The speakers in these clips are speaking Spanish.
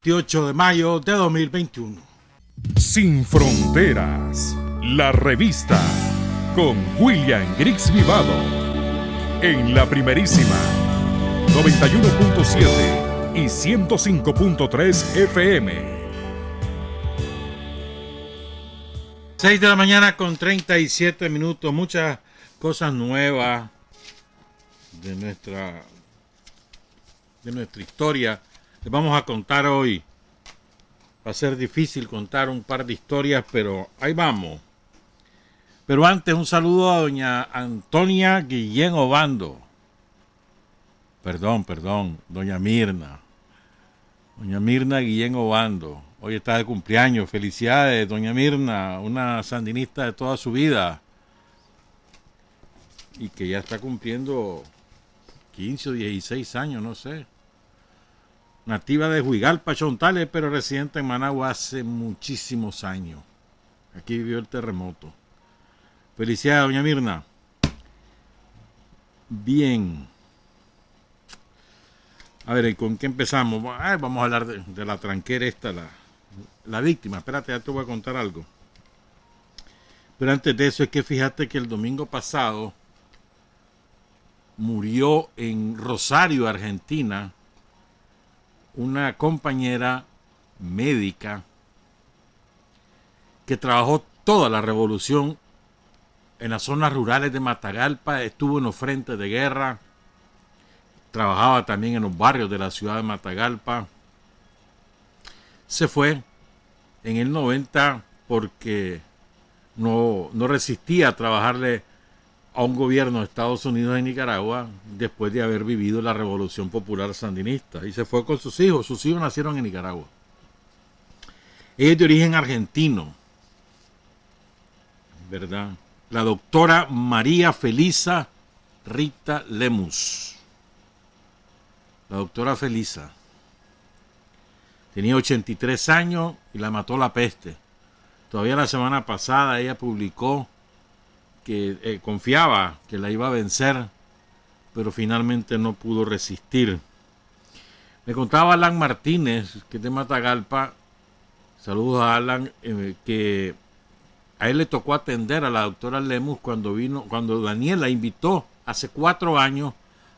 28 de mayo de 2021. Sin Fronteras, la revista con William Griggs Vivado en la primerísima 91.7 y 105.3 FM. 6 de la mañana con 37 minutos. Muchas cosas nuevas de nuestra historia les vamos a contar hoy. Va a ser difícil contar un par de historias, pero ahí vamos. Pero antes, un saludo a doña Antonia Guillén Obando. Perdón, doña Mirna. Doña Mirna Guillén Obando. Hoy está de cumpleaños. Felicidades, doña Mirna, una sandinista de toda su vida. Y que ya está cumpliendo 15 o 16 años, no sé. Nativa de Huigalpa, Chontales, pero residente en Managua hace muchísimos años. Aquí vivió el terremoto. Felicidades, doña Mirna. Bien. A ver, ¿con qué empezamos? Vamos a hablar de la tranquera esta, la víctima. Espérate, ya te voy a contar algo. Pero antes de eso es que fíjate que el domingo pasado murió en Rosario, Argentina, una compañera médica que trabajó toda la revolución en las zonas rurales de Matagalpa, estuvo en los frentes de guerra, trabajaba también en los barrios de la ciudad de Matagalpa. Se fue en el 90 porque no resistía a trabajarle a un gobierno de Estados Unidos y Nicaragua después de haber vivido la Revolución Popular Sandinista, y se fue con sus hijos. Sus hijos nacieron en Nicaragua. Ella es de origen argentino, ¿verdad? La doctora María Felisa Rita Lemus. La doctora Felisa tenía 83 años y la mató la peste. Todavía la semana pasada ella publicó que confiaba que la iba a vencer, pero finalmente no pudo resistir. Me contaba Alan Martínez, que es de Matagalpa, saludos a Alan, que a él le tocó atender a la doctora Lemus cuando Daniel la invitó hace 4 años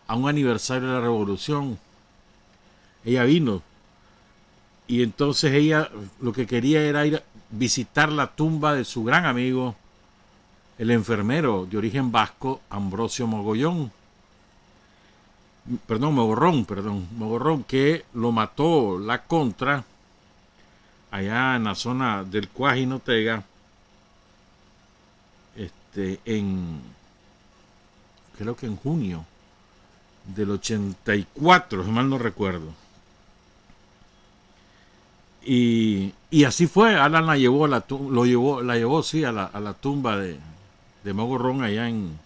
a un aniversario de la Revolución. Ella vino, y entonces ella lo que quería era ir a visitar la tumba de su gran amigo, el enfermero de origen vasco Ambrosio Mogorrón, que lo mató la Contra allá en la zona del Cuajinotega, creo que en junio del 84, si mal no recuerdo. Y así fue. Alan la llevó a la tumba de Mogorrón allá en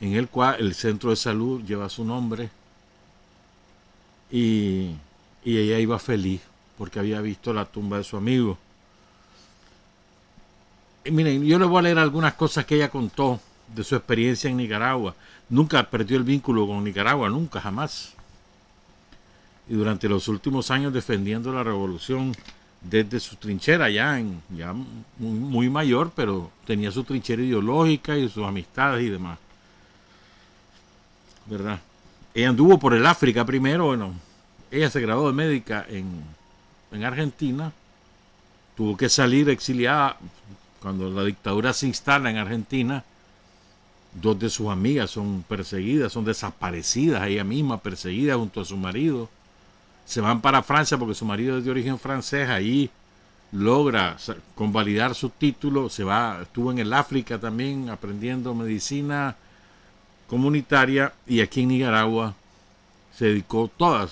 el cual el centro de salud lleva su nombre, y ella iba feliz porque había visto la tumba de su amigo. Y miren, yo les voy a leer algunas cosas que ella contó de su experiencia en Nicaragua. Nunca perdió el vínculo con Nicaragua, nunca, jamás. Y durante los últimos años defendiendo la revolución desde su trinchera, ya muy mayor, pero tenía su trinchera ideológica y sus amistades y demás, ¿verdad? Ella anduvo por el África primero. Bueno, ella se graduó de médica en Argentina, tuvo que salir exiliada cuando la dictadura se instala en Argentina. 2 de sus amigas son perseguidas, son desaparecidas, ella misma perseguida junto a su marido. Se van para Francia porque su marido es de origen francés. Ahí logra convalidar su título. Estuvo en el África también aprendiendo medicina comunitaria, y aquí en Nicaragua se dedicó toda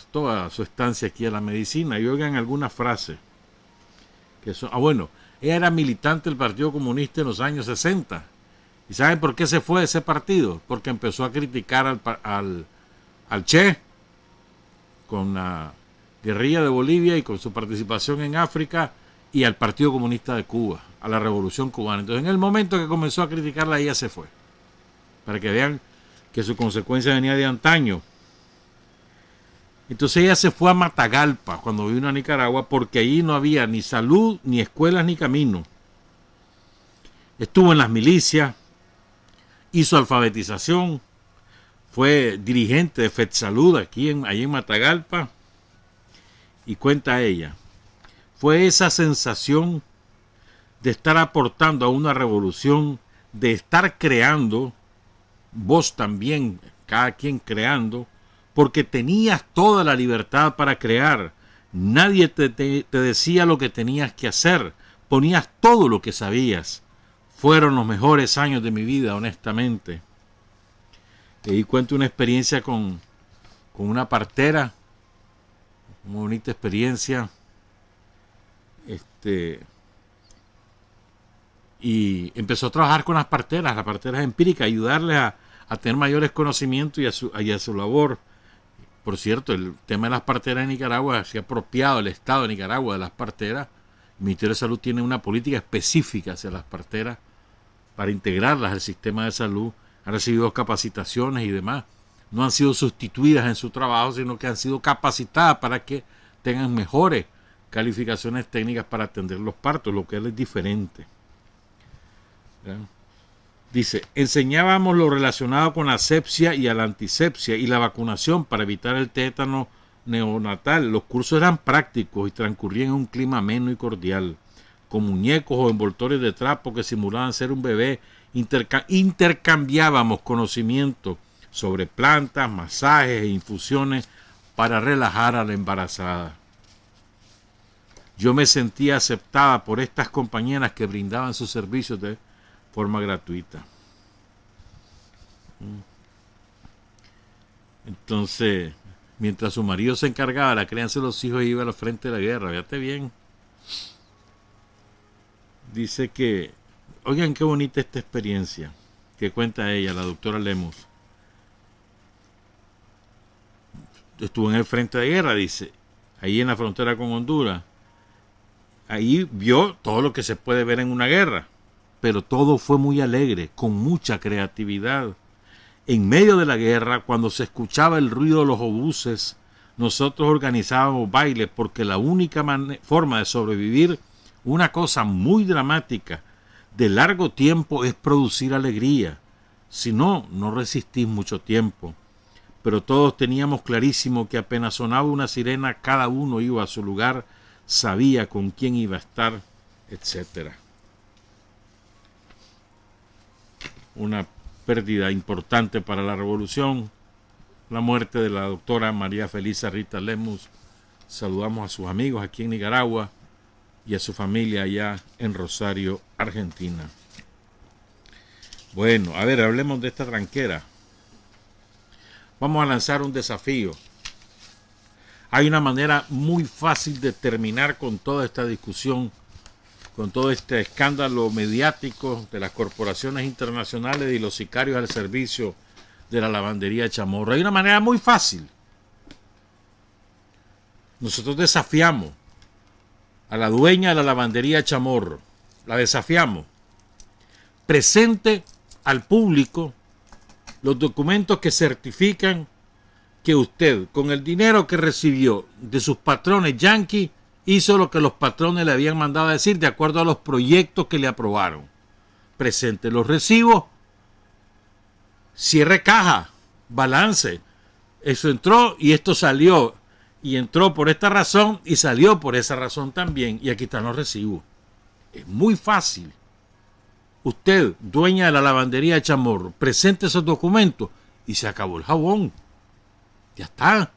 su estancia aquí a la medicina. Y oigan algunas frases que son. Ella era militante del Partido Comunista en los años 60. ¿Y saben por qué se fue de ese partido? Porque empezó a criticar al Che con la guerrilla de Bolivia y con su participación en África, y al Partido Comunista de Cuba, a la Revolución Cubana. Entonces, en el momento que comenzó a criticarla, ella se fue, para que vean que su consecuencia venía de antaño. Entonces ella se fue a Matagalpa cuando vino a Nicaragua porque allí no había ni salud, ni escuelas, ni camino. Estuvo en las milicias, hizo alfabetización, fue dirigente de FedSalud allí en Matagalpa. Y cuenta ella, fue esa sensación de estar aportando a una revolución, de estar creando, vos también, cada quien creando, porque tenías toda la libertad para crear. Nadie te decía lo que tenías que hacer, ponías todo lo que sabías. Fueron los mejores años de mi vida, honestamente. Y cuento una experiencia con una partera, una bonita experiencia. Y empezó a trabajar con las parteras empíricas, ayudarles a tener mayores conocimientos y a su labor. Por cierto, el tema de las parteras en Nicaragua se ha apropiado el Estado de Nicaragua de las parteras. El Ministerio de Salud tiene una política específica hacia las parteras para integrarlas al sistema de salud. Han recibido capacitaciones y demás. No han sido sustituidas en su trabajo, sino que han sido capacitadas para que tengan mejores calificaciones técnicas para atender los partos, lo que es diferente. ¿Ya? Dice, enseñábamos lo relacionado con la asepsia y a la antisepsia y la vacunación para evitar el tétano neonatal. Los cursos eran prácticos y transcurrían en un clima ameno y cordial, con muñecos o envoltorios de trapo que simulaban ser un bebé. Intercambiábamos conocimiento sobre plantas, masajes e infusiones para relajar a la embarazada. Yo me sentía aceptada por estas compañeras que brindaban sus servicios de forma gratuita. Entonces, mientras su marido se encargaba de la crianza de los hijos y iba al frente de la guerra, fíjate bien. Dice que, oigan qué bonita esta experiencia que cuenta ella, la doctora Lemos. Estuvo en el frente de guerra, dice, ahí en la frontera con Honduras. Ahí vio todo lo que se puede ver en una guerra, pero todo fue muy alegre, con mucha creatividad. En medio de la guerra, cuando se escuchaba el ruido de los obuses, nosotros organizábamos bailes porque la única forma de sobrevivir una cosa muy dramática de largo tiempo es producir alegría. Si no, no resistís mucho tiempo. Pero todos teníamos clarísimo que apenas sonaba una sirena, cada uno iba a su lugar, sabía con quién iba a estar, etc. Una pérdida importante para la revolución, la muerte de la doctora María Felisa Rita Lemus. Saludamos a sus amigos aquí en Nicaragua y a su familia allá en Rosario, Argentina. Bueno, a ver, hablemos de esta tranquera. Vamos a lanzar un desafío. Hay una manera muy fácil de terminar con toda esta discusión, con todo este escándalo mediático de las corporaciones internacionales y los sicarios al servicio de la lavandería Chamorro. Hay una manera muy fácil. Nosotros desafiamos a la dueña de la lavandería Chamorro. La desafiamos. Presente al público los documentos que certifican que usted, con el dinero que recibió de sus patrones yanquis, hizo lo que los patrones le habían mandado a decir de acuerdo a los proyectos que le aprobaron. Presente los recibos, cierre caja, balance. Eso entró y esto salió. Y entró por esta razón y salió por esa razón también. Y aquí están los recibos. Es muy fácil. Usted, dueña de la lavandería de Chamorro, presente esos documentos y se acabó el jabón. Ya está.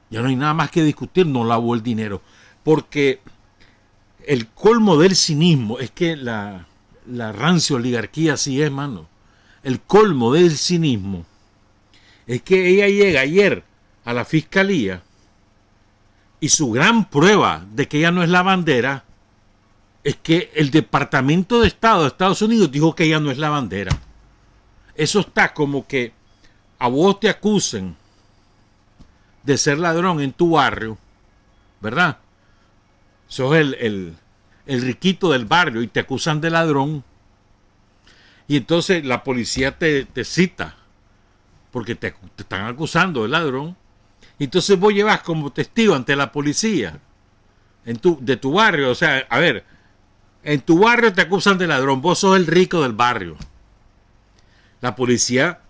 Ya no hay nada más que discutir. No lavó el dinero. Porque el colmo del cinismo es que la rancia oligarquía así es, mano. El colmo del cinismo es que ella llega ayer a la fiscalía y su gran prueba de que ella no es lavandera es que el Departamento de Estado de Estados Unidos dijo que ella no es lavandera. Eso está como que a vos te acusen de ser ladrón en tu barrio, ¿verdad? Sos el riquito del barrio y te acusan de ladrón. Y entonces la policía te cita porque te están acusando de ladrón. Entonces vos llevas como testigo ante la policía de tu barrio. O sea, a ver, en tu barrio te acusan de ladrón, vos sos el rico del barrio. La policía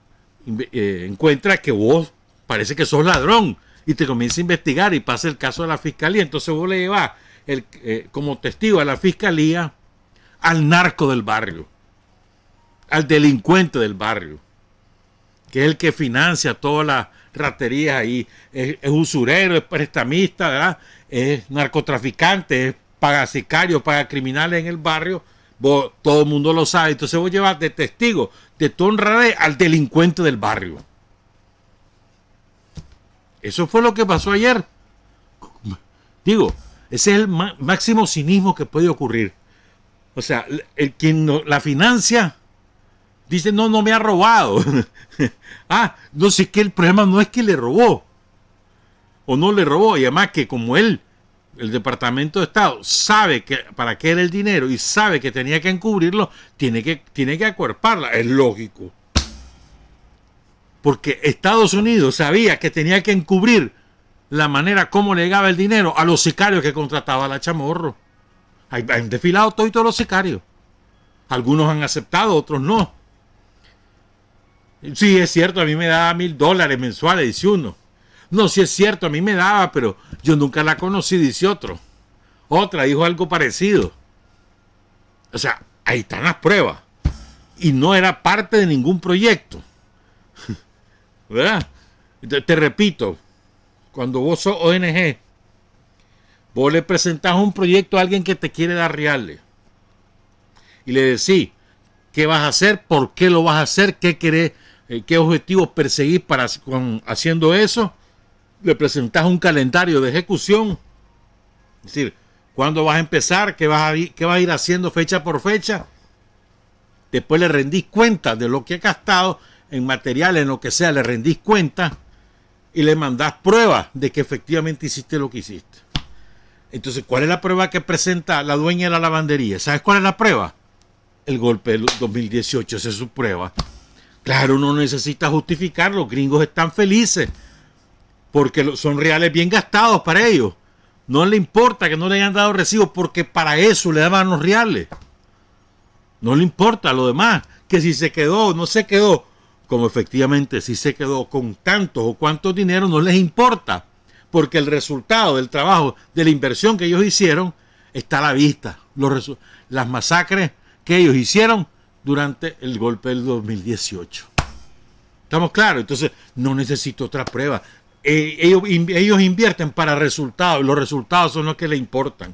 encuentra que vos parece que sos ladrón y te comienza a investigar y pasa el caso a la fiscalía. Entonces vos le llevas como testigo a la fiscalía al narco del barrio, al delincuente del barrio, que es el que financia todas las raterías ahí. Es usurero, es prestamista, ¿verdad? Es narcotraficante, es paga sicarios, paga criminales en el barrio. Todo el mundo lo sabe. Entonces vos llevas de testigo de tu honradez al delincuente del barrio. Eso fue lo que pasó ayer. Digo, ese es el máximo cinismo que puede ocurrir. O sea, quien la financia dice, no me ha robado. No sé, que el problema no es que le robó o no le robó. Y además que como el Departamento de Estado sabe que para qué era el dinero y sabe que tenía que encubrirlo, tiene que acuerparla. Es lógico. Porque Estados Unidos sabía que tenía que encubrir la manera como le llegaba el dinero a los sicarios que contrataba la Chamorro. Han desfilado todos los sicarios. Algunos han aceptado, otros no. Sí, es cierto, a mí me daba $1,000 mensuales, dice uno. No, sí es cierto, a mí me daba, pero yo nunca la conocí, dice otro. Otra dijo algo parecido. O sea, ahí están las pruebas. Y no era parte de ningún proyecto. ¿Verdad? Te repito, cuando vos sos ONG, vos le presentás un proyecto a alguien que te quiere dar reales. Y le decís qué vas a hacer, por qué lo vas a hacer, qué querés, qué objetivos perseguís haciendo eso. Le presentás un calendario de ejecución. Es decir, cuándo vas a empezar, qué vas a ir haciendo fecha por fecha. Después le rendís cuenta de lo que ha gastado en material, en lo que sea, le rendís cuenta y le mandás pruebas de que efectivamente hiciste lo que hiciste. Entonces, ¿cuál es la prueba que presenta la dueña de la lavandería? ¿Sabes cuál es la prueba? El golpe del 2018, esa es su prueba. Claro, no necesita justificar, los gringos están felices porque son reales bien gastados para ellos. No le importa que no le hayan dado recibo porque para eso le daban los reales. No le importa lo demás, que si se quedó o no se quedó, como efectivamente si se quedó con tantos o cuantos dinero, no les importa, porque el resultado del trabajo, de la inversión que ellos hicieron, está a la vista. Las masacres que ellos hicieron durante el golpe del 2018. ¿Estamos claros? Entonces, no necesito otra prueba. Ellos invierten para resultados, los resultados son los que les importan.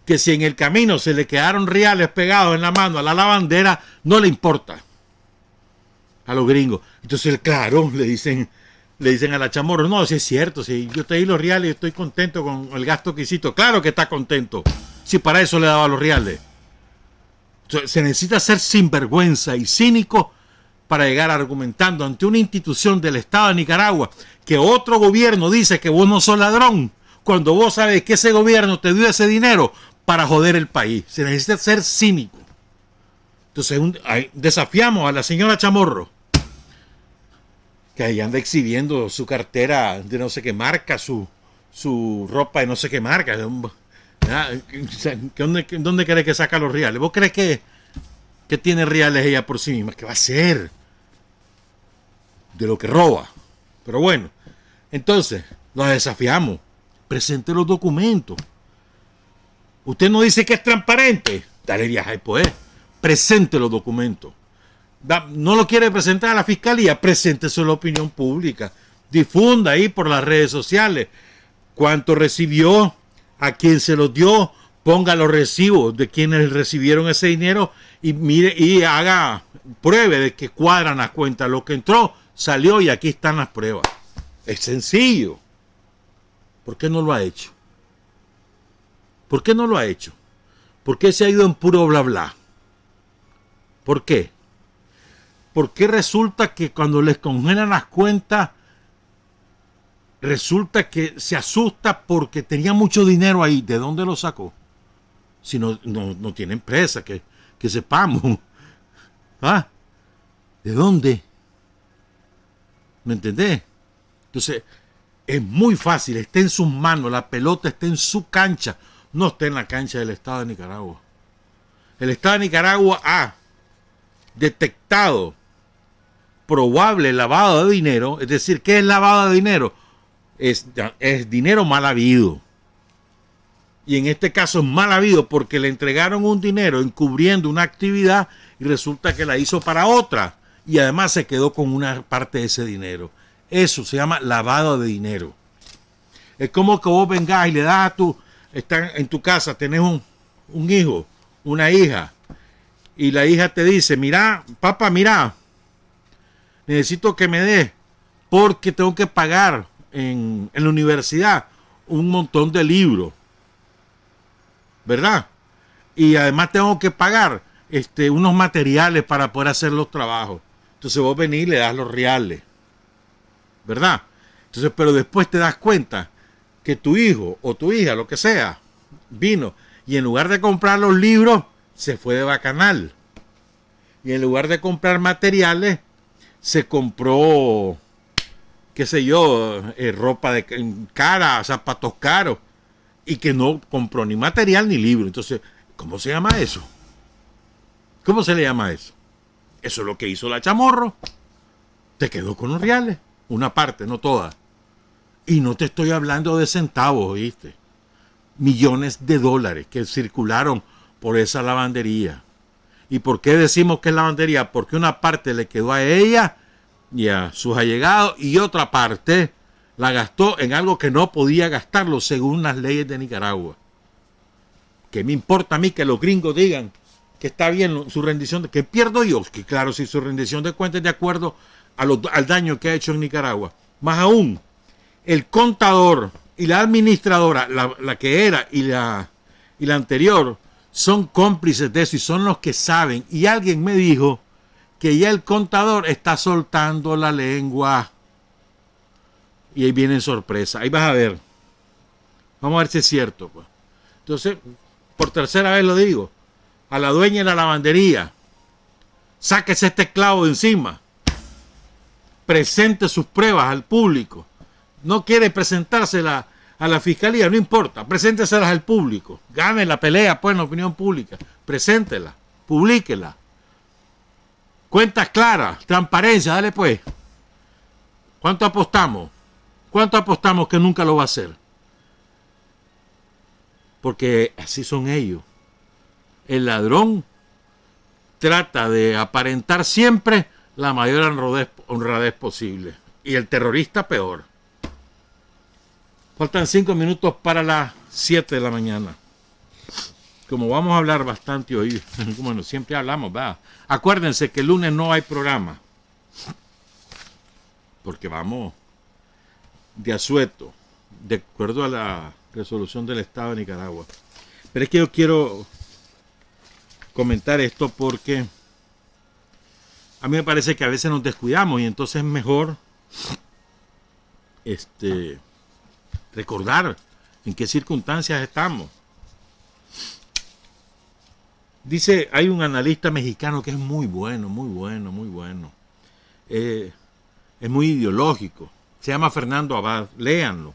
Que si en el camino se le quedaron reales pegados en la mano a la lavandera, no le importa a los gringos. Entonces, claro, le dicen a la Chamorro, no, si es cierto, si yo te di los reales y estoy contento con el gasto que hiciste. Claro que está contento, si para eso le daba los reales. Entonces, se necesita ser sinvergüenza y cínico para llegar argumentando ante una institución del Estado de Nicaragua que otro gobierno dice que vos no sos ladrón, cuando vos sabes que ese gobierno te dio ese dinero para joder el país. Se necesita ser cínico. Entonces desafiamos a la señora Chamorro, que ahí anda exhibiendo su cartera de no sé qué marca, su ropa de no sé qué marca. ¿Dónde crees que saca los reales? ¿Vos crees que tiene reales ella por sí misma? ¿Qué va a hacer? De lo que roba. Pero bueno, entonces, los desafiamos. Presente los documentos. Usted no dice que es transparente. Dale viaje al poder. Presente los documentos. No lo quiere presentar a la fiscalía. Preséntese a la opinión pública. Difunda ahí por las redes sociales. Cuánto recibió, a quién se los dio. Ponga los recibos de quienes recibieron ese dinero. Y mire y haga pruebe de que cuadran las cuentas. Lo que entró, salió y aquí están las pruebas. Es sencillo. ¿Por qué no lo ha hecho? ¿Por qué no lo ha hecho? ¿Por qué se ha ido en puro bla bla? ¿Por qué? ¿Por qué resulta que cuando les congelan las cuentas, resulta que se asusta porque tenía mucho dinero ahí? ¿De dónde lo sacó? Si no tiene empresa, que sepamos. ¿Ah? ¿De dónde? ¿Me entendés? Entonces, Es muy fácil, está en sus manos, la pelota está en su cancha, no está en la cancha del Estado de Nicaragua. El Estado de Nicaragua ha detectado probable lavado de dinero. Es decir, ¿qué es lavado de dinero? Es dinero mal habido. Y en este caso es mal habido porque le entregaron un dinero encubriendo una actividad y resulta que la hizo para otra. Y además se quedó con una parte de ese dinero. Eso se llama lavado de dinero. Es como que vos vengas y le das estás en tu casa, tenés un hijo, una hija, y la hija te dice, mira, papá, mira, necesito que me des, porque tengo que pagar en la universidad un montón de libros, ¿verdad? Y además tengo que pagar unos materiales para poder hacer los trabajos. Entonces vos venís y le das los reales, ¿verdad? Entonces, pero después te das cuenta que tu hijo o tu hija, lo que sea, vino y en lugar de comprar los libros, se fue de bacanal. Y en lugar de comprar materiales, se compró, qué sé yo, ropa cara, zapatos caros, y que no compró ni material ni libro. Entonces, ¿cómo se llama eso? ¿Cómo se le llama eso? Eso es lo que hizo la Chamorro. Te quedó con los reales, una parte, no toda. Y no te estoy hablando de centavos, ¿oíste? Millones de dólares que circularon por esa lavandería. ¿Y por qué decimos que es lavandería? Porque una parte le quedó a ella y a sus allegados y otra parte la gastó en algo que no podía gastarlo según las leyes de Nicaragua. ¿Qué me importa a mí que los gringos digan que está bien su rendición? ¿Qué pierdo yo? Que claro, si su rendición de cuentas es de acuerdo al daño que ha hecho en Nicaragua. Más aún, el contador y la administradora, la que era y la anterior, son cómplices de eso y son los que saben. Y alguien me dijo que ya el contador está soltando la lengua. Y ahí viene sorpresa. Ahí vas a ver. Vamos a ver si es cierto, pues. Entonces, por tercera vez lo digo. A la dueña de la lavandería, sáquese este clavo de encima. Presente sus pruebas al público. No quiere presentárselas a la fiscalía, no importa, presénteselas al público. Gane la pelea, pues, en la opinión pública. Preséntela, publíquela. Cuentas claras, transparencia, dale pues. ¿Cuánto apostamos? ¿Cuánto apostamos que nunca lo va a hacer? Porque así son ellos. El ladrón trata de aparentar siempre la mayor honradez posible. Y el terrorista peor. Faltan 5 minutos para las 7 de la mañana. Como vamos a hablar bastante hoy, bueno, siempre hablamos, ¿verdad? Acuérdense que el lunes no hay programa. Porque vamos de asueto, de acuerdo a la resolución del Estado de Nicaragua. Pero es que yo quiero comentar esto porque a mí me parece que a veces nos descuidamos y entonces es mejor recordar en qué circunstancias estamos. Dice, hay un analista mexicano que es muy bueno, muy bueno, muy bueno. Es muy ideológico. Se llama Fernando Abad. Léanlo.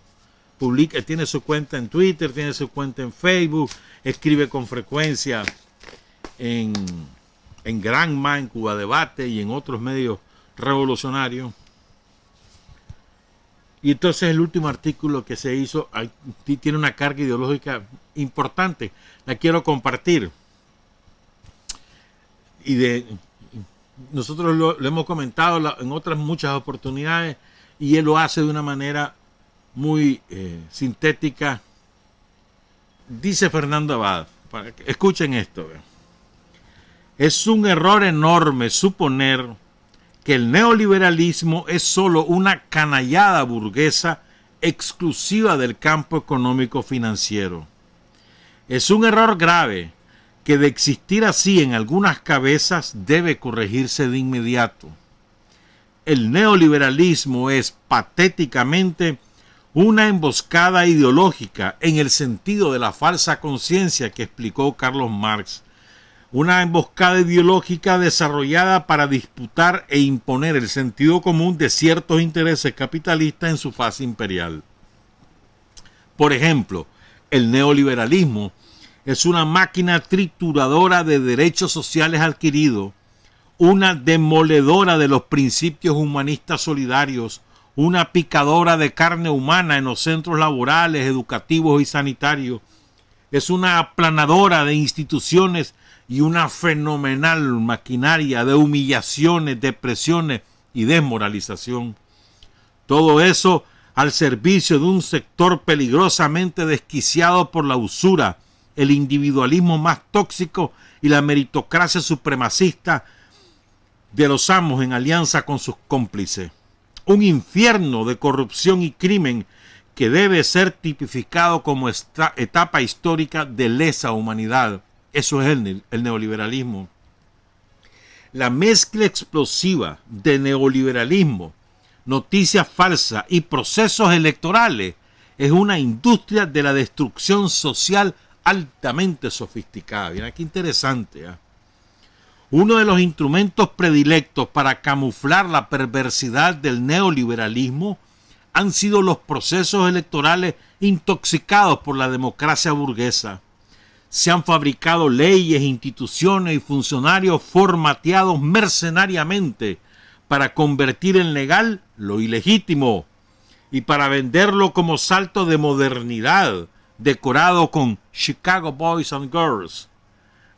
Publica, tiene su cuenta en Twitter, tiene su cuenta en Facebook, escribe con frecuencia en Granma, en Cuba Debate y en otros medios revolucionarios. Y entonces el último artículo que se hizo tiene una carga ideológica importante. La quiero compartir. Nosotros lo hemos comentado en otras muchas oportunidades y él lo hace de una manera muy sintética. Dice Fernando Abad, escuchen esto. Es un error enorme suponer que el neoliberalismo es solo una canallada burguesa exclusiva del campo económico financiero. Es un error grave que de existir así en algunas cabezas debe corregirse de inmediato. El neoliberalismo es patéticamente una emboscada ideológica en el sentido de la falsa conciencia que explicó Carlos Marx. una emboscada ideológica desarrollada para disputar e imponer el sentido común de ciertos intereses capitalistas en su fase imperial. Por ejemplo, el neoliberalismo es una máquina trituradora de derechos sociales adquiridos, una demoledora de los principios humanistas solidarios, una picadora de carne humana en los centros laborales, educativos y sanitarios. Es una aplanadora de instituciones y una fenomenal maquinaria de humillaciones, depresiones y desmoralización. Todo eso al servicio de un sector peligrosamente desquiciado por la usura, el individualismo más tóxico y la meritocracia supremacista de los amos en alianza con sus cómplices. Un infierno de corrupción y crimen que debe ser tipificado como etapa histórica de lesa humanidad. Eso es el neoliberalismo. La mezcla explosiva de neoliberalismo, noticias falsas y procesos electorales es una industria de la destrucción social altamente sofisticada. Mira qué interesante, ¿eh? Uno de los instrumentos predilectos para camuflar la perversidad del neoliberalismo han sido los procesos electorales intoxicados por la democracia burguesa. Se han fabricado leyes, instituciones y funcionarios formateados mercenariamente para convertir en legal lo ilegítimo y para venderlo como salto de modernidad, decorado con Chicago Boys and Girls,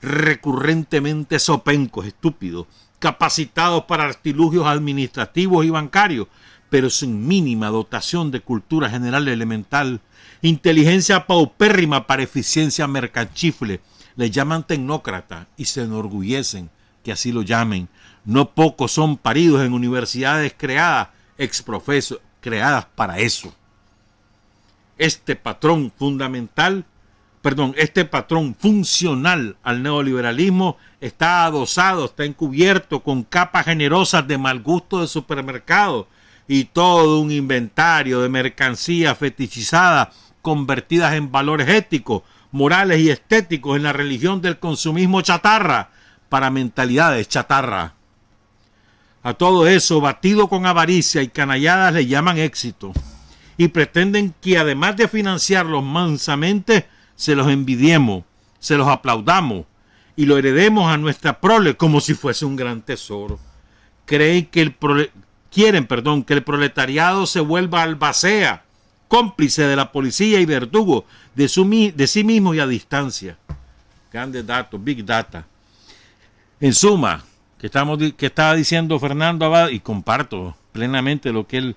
recurrentemente zopencos, estúpidos, capacitados para artilugios administrativos y bancarios, pero sin mínima dotación de cultura general elemental, inteligencia paupérrima para eficiencia mercanchifle. Le llaman tecnócrata y se enorgullecen que así lo llamen. No pocos son paridos en universidades creadas, exprofeso, creadas para eso. Este patrón funcional al neoliberalismo está adosado, está encubierto con capas generosas de mal gusto de supermercado y todo un inventario de mercancías fetichizadas convertidas en valores éticos, morales y estéticos en la religión del consumismo chatarra para mentalidades chatarra. A todo eso, batido con avaricia y canalladas, le llaman éxito y pretenden que además de financiarlos mansamente, se los envidiemos, se los aplaudamos y lo heredemos a nuestra prole como si fuese un gran tesoro. Quieren que el proletariado se vuelva albacea, cómplice de la policía y verdugo de sí mismo y a distancia. Grandes datos, big data. En suma, que estaba diciendo Fernando Abad, y comparto plenamente lo que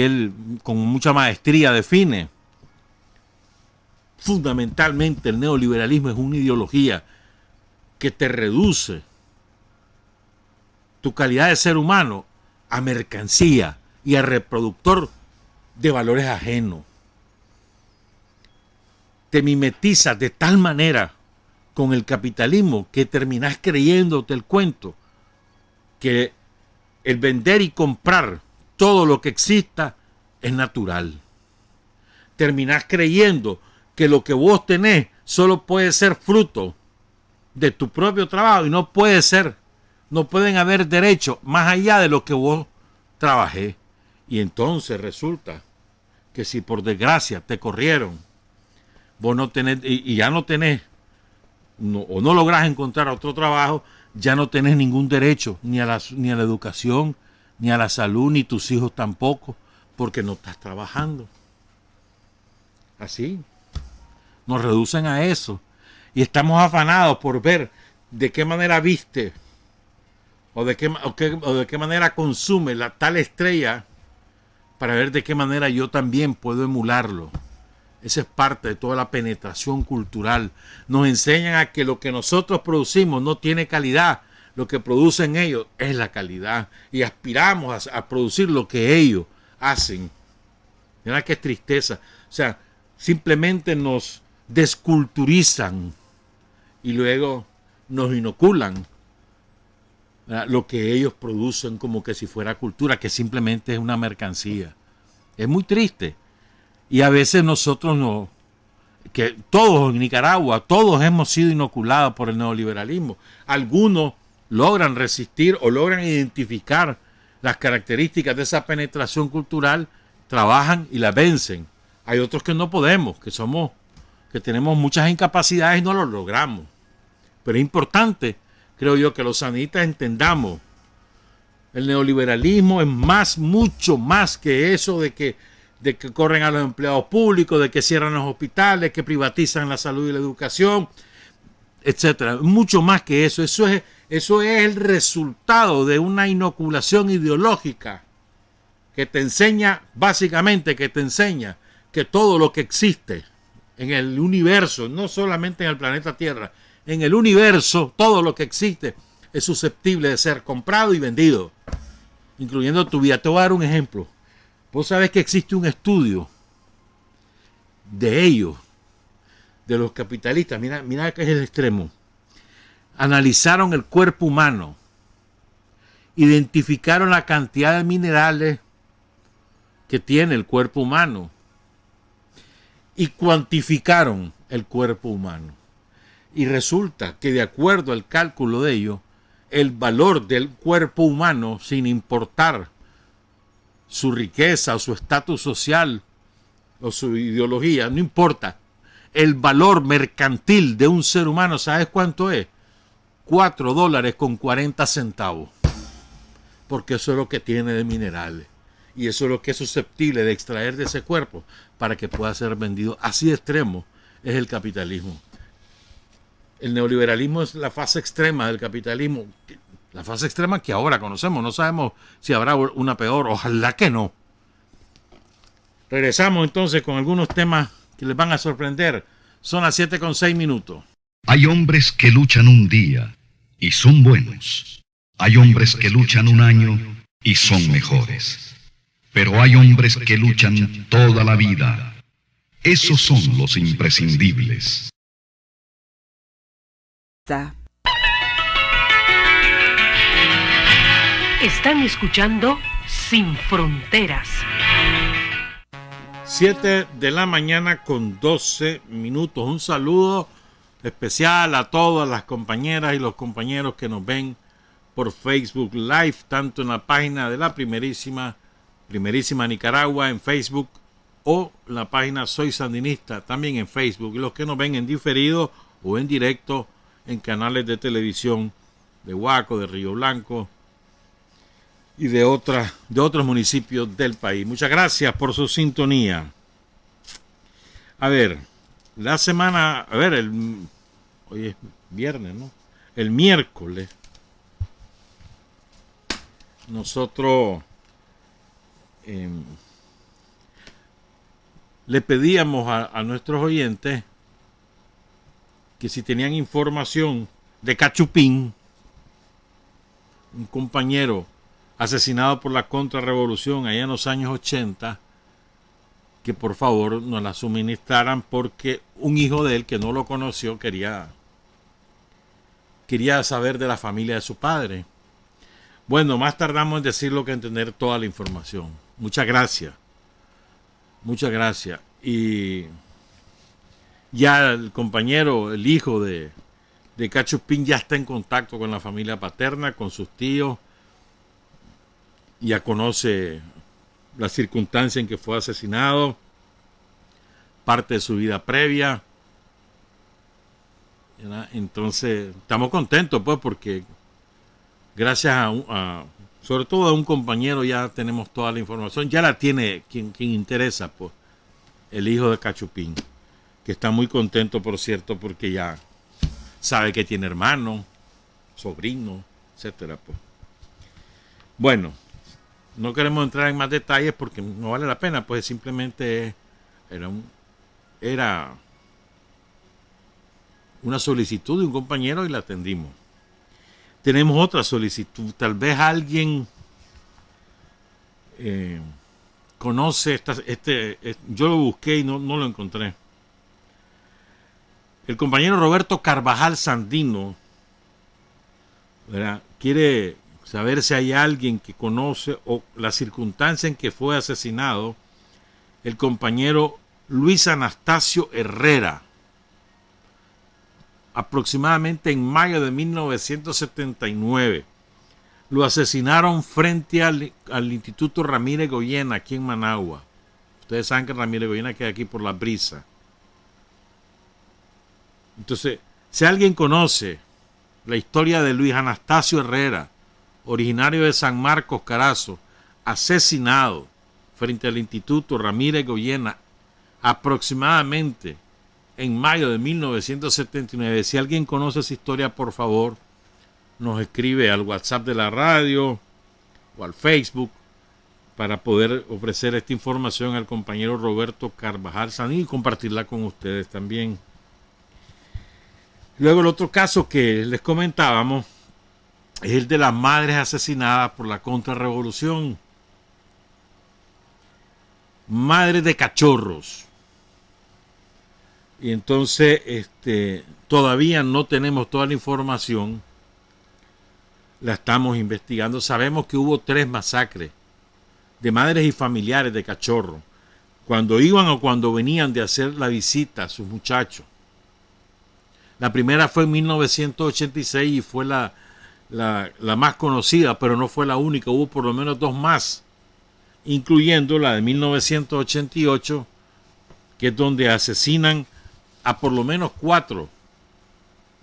él con mucha maestría define. Fundamentalmente el neoliberalismo es una ideología que te reduce tu calidad de ser humano a mercancía y a reproductor de valores ajenos. Te mimetizas de tal manera con el capitalismo que terminas creyéndote el cuento que el vender y comprar todo lo que exista es natural. Terminas creyendo que lo que vos tenés solo puede ser fruto de tu propio trabajo y no pueden haber derechos más allá de lo que vos trabajé. Y entonces resulta que si por desgracia te corrieron, vos no tenés, y ya no tenés, o no lográs encontrar otro trabajo, ya no tenés ningún derecho, ni a la educación, ni a la salud, ni tus hijos tampoco, porque no estás trabajando. Así. Nos reducen a eso. Y estamos afanados por ver de qué manera viste o de qué manera consume la tal estrella para ver de qué manera yo también puedo emularlo. Esa es parte de toda la penetración cultural. Nos enseñan a que lo que nosotros producimos no tiene calidad. Lo que producen ellos es la calidad. Y aspiramos a producir lo que ellos hacen. Mira qué tristeza. O sea, simplemente nos desculturizan y luego nos inoculan lo que ellos producen como que si fuera cultura, que simplemente es una mercancía. Es muy triste. Y a veces nosotros no que todos en Nicaragua, todos hemos sido inoculados por el neoliberalismo. Algunos logran resistir o logran identificar las características de esa penetración cultural, trabajan y las vencen. Hay otros que no podemos, que tenemos muchas incapacidades y no lo logramos. Pero es importante, creo yo, que los sandinistas entendamos. El neoliberalismo es mucho más que eso de que corren a los empleados públicos, de que cierran los hospitales, que privatizan la salud y la educación, etcétera. Mucho más que eso. Eso es el resultado de una inoculación ideológica que te enseña, básicamente, que todo lo que existe en el universo, no solamente en el planeta Tierra, en el universo, todo lo que existe es susceptible de ser comprado y vendido, incluyendo tu vida. Te voy a dar un ejemplo. Vos sabés que existe un estudio de ellos, de los capitalistas. Mira que es el extremo. Analizaron el cuerpo humano, identificaron la cantidad de minerales que tiene el cuerpo humano y cuantificaron el cuerpo humano. Y resulta que de acuerdo al cálculo de ellos, el valor del cuerpo humano, sin importar su riqueza o su estatus social o su ideología, no importa, el valor mercantil de un ser humano, ¿sabes cuánto es? $4.40, porque eso es lo que tiene de minerales y eso es lo que es susceptible de extraer de ese cuerpo para que pueda ser vendido. Así de extremo es el capitalismo. El neoliberalismo es la fase extrema del capitalismo, la fase extrema que ahora conocemos. No sabemos si habrá una peor, ojalá que no. Regresamos entonces con algunos temas que les van a sorprender. Son las 7:06. Hay hombres que luchan un día y son buenos. Hay hombres que luchan un año y son mejores. Pero hay hombres que luchan toda la vida. Esos son los imprescindibles. Están escuchando Sin Fronteras. 7:12 AM. Un saludo especial a todas las compañeras y los compañeros que nos ven por Facebook Live, tanto en la página de la primerísima Nicaragua en Facebook, o la página Soy Sandinista también en Facebook, y los que nos ven en diferido o en directo en canales de televisión de Huaco, de Río Blanco y de otros municipios del país. Muchas gracias por su sintonía. A ver, hoy es viernes, ¿no? El miércoles nosotros le pedíamos a nuestros oyentes que si tenían información de Cachupín, un compañero asesinado por la contrarrevolución allá en los años 80, que por favor nos la suministraran, porque un hijo de él que no lo conoció quería saber de la familia de su padre. Bueno, más tardamos en decirlo que en tener toda la información. Muchas gracias. Y ya el compañero, el hijo de Cachupín, ya está en contacto con la familia paterna, con sus tíos. Ya conoce la circunstancia en que fue asesinado, parte de su vida previa. ¿Verdad? Entonces, estamos contentos, pues, porque gracias sobre todo a un compañero, ya tenemos toda la información. Ya la tiene quien interesa, pues, el hijo de Cachupín, que está muy contento, por cierto, porque ya sabe que tiene hermano, sobrino, etcétera, pues. Bueno, no queremos entrar en más detalles porque no vale la pena, pues simplemente era una solicitud de un compañero y la atendimos. Tenemos otra solicitud. Tal vez alguien conoce yo lo busqué y no lo encontré. El compañero Roberto Carvajal Sandino, ¿verdad?, quiere saber si hay alguien que conoce o la circunstancia en que fue asesinado el compañero Luis Anastasio Herrera, aproximadamente en mayo de 1979. Lo asesinaron frente al Instituto Ramírez Goyena, aquí en Managua. Ustedes saben que Ramírez Goyena queda aquí por La Brisa. Entonces, si alguien conoce la historia de Luis Anastasio Herrera, originario de San Marcos, Carazo, asesinado frente al Instituto Ramírez Goyena, aproximadamente en mayo de 1979. Si alguien conoce esa historia, por favor, nos escribe al WhatsApp de la radio o al Facebook para poder ofrecer esta información al compañero Roberto Carvajal Sanín y compartirla con ustedes también. Luego el otro caso que les comentábamos es el de las madres asesinadas por la contrarrevolución. Madres de cachorros. Y entonces todavía no tenemos toda la información. La estamos investigando. Sabemos que hubo 3 masacres de madres y familiares de cachorros cuando iban o cuando venían de hacer la visita a sus muchachos. La primera fue en 1986 y fue la más conocida, pero no fue la única. Hubo por lo menos 2 más, incluyendo la de 1988, que es donde asesinan a por lo menos 4.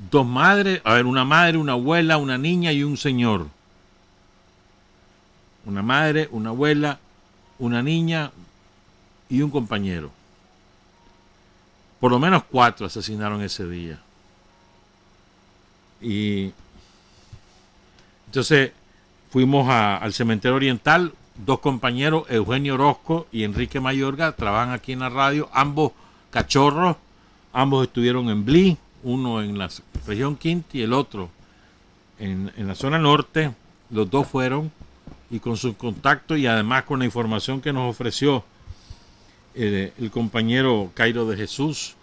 2 madres, una madre, una abuela, una niña y un señor. Una madre, una abuela, una niña y un compañero. Por lo menos 4 asesinaron ese día. Y entonces fuimos al cementerio oriental. 2 compañeros, Eugenio Orozco y Enrique Mayorga, trabajan aquí en la radio, ambos cachorros, ambos estuvieron en Bli, uno en la región Quinta y el otro en la zona norte. Los 2 fueron, y con su contacto y además con la información que nos ofreció el compañero Cairo de Jesús,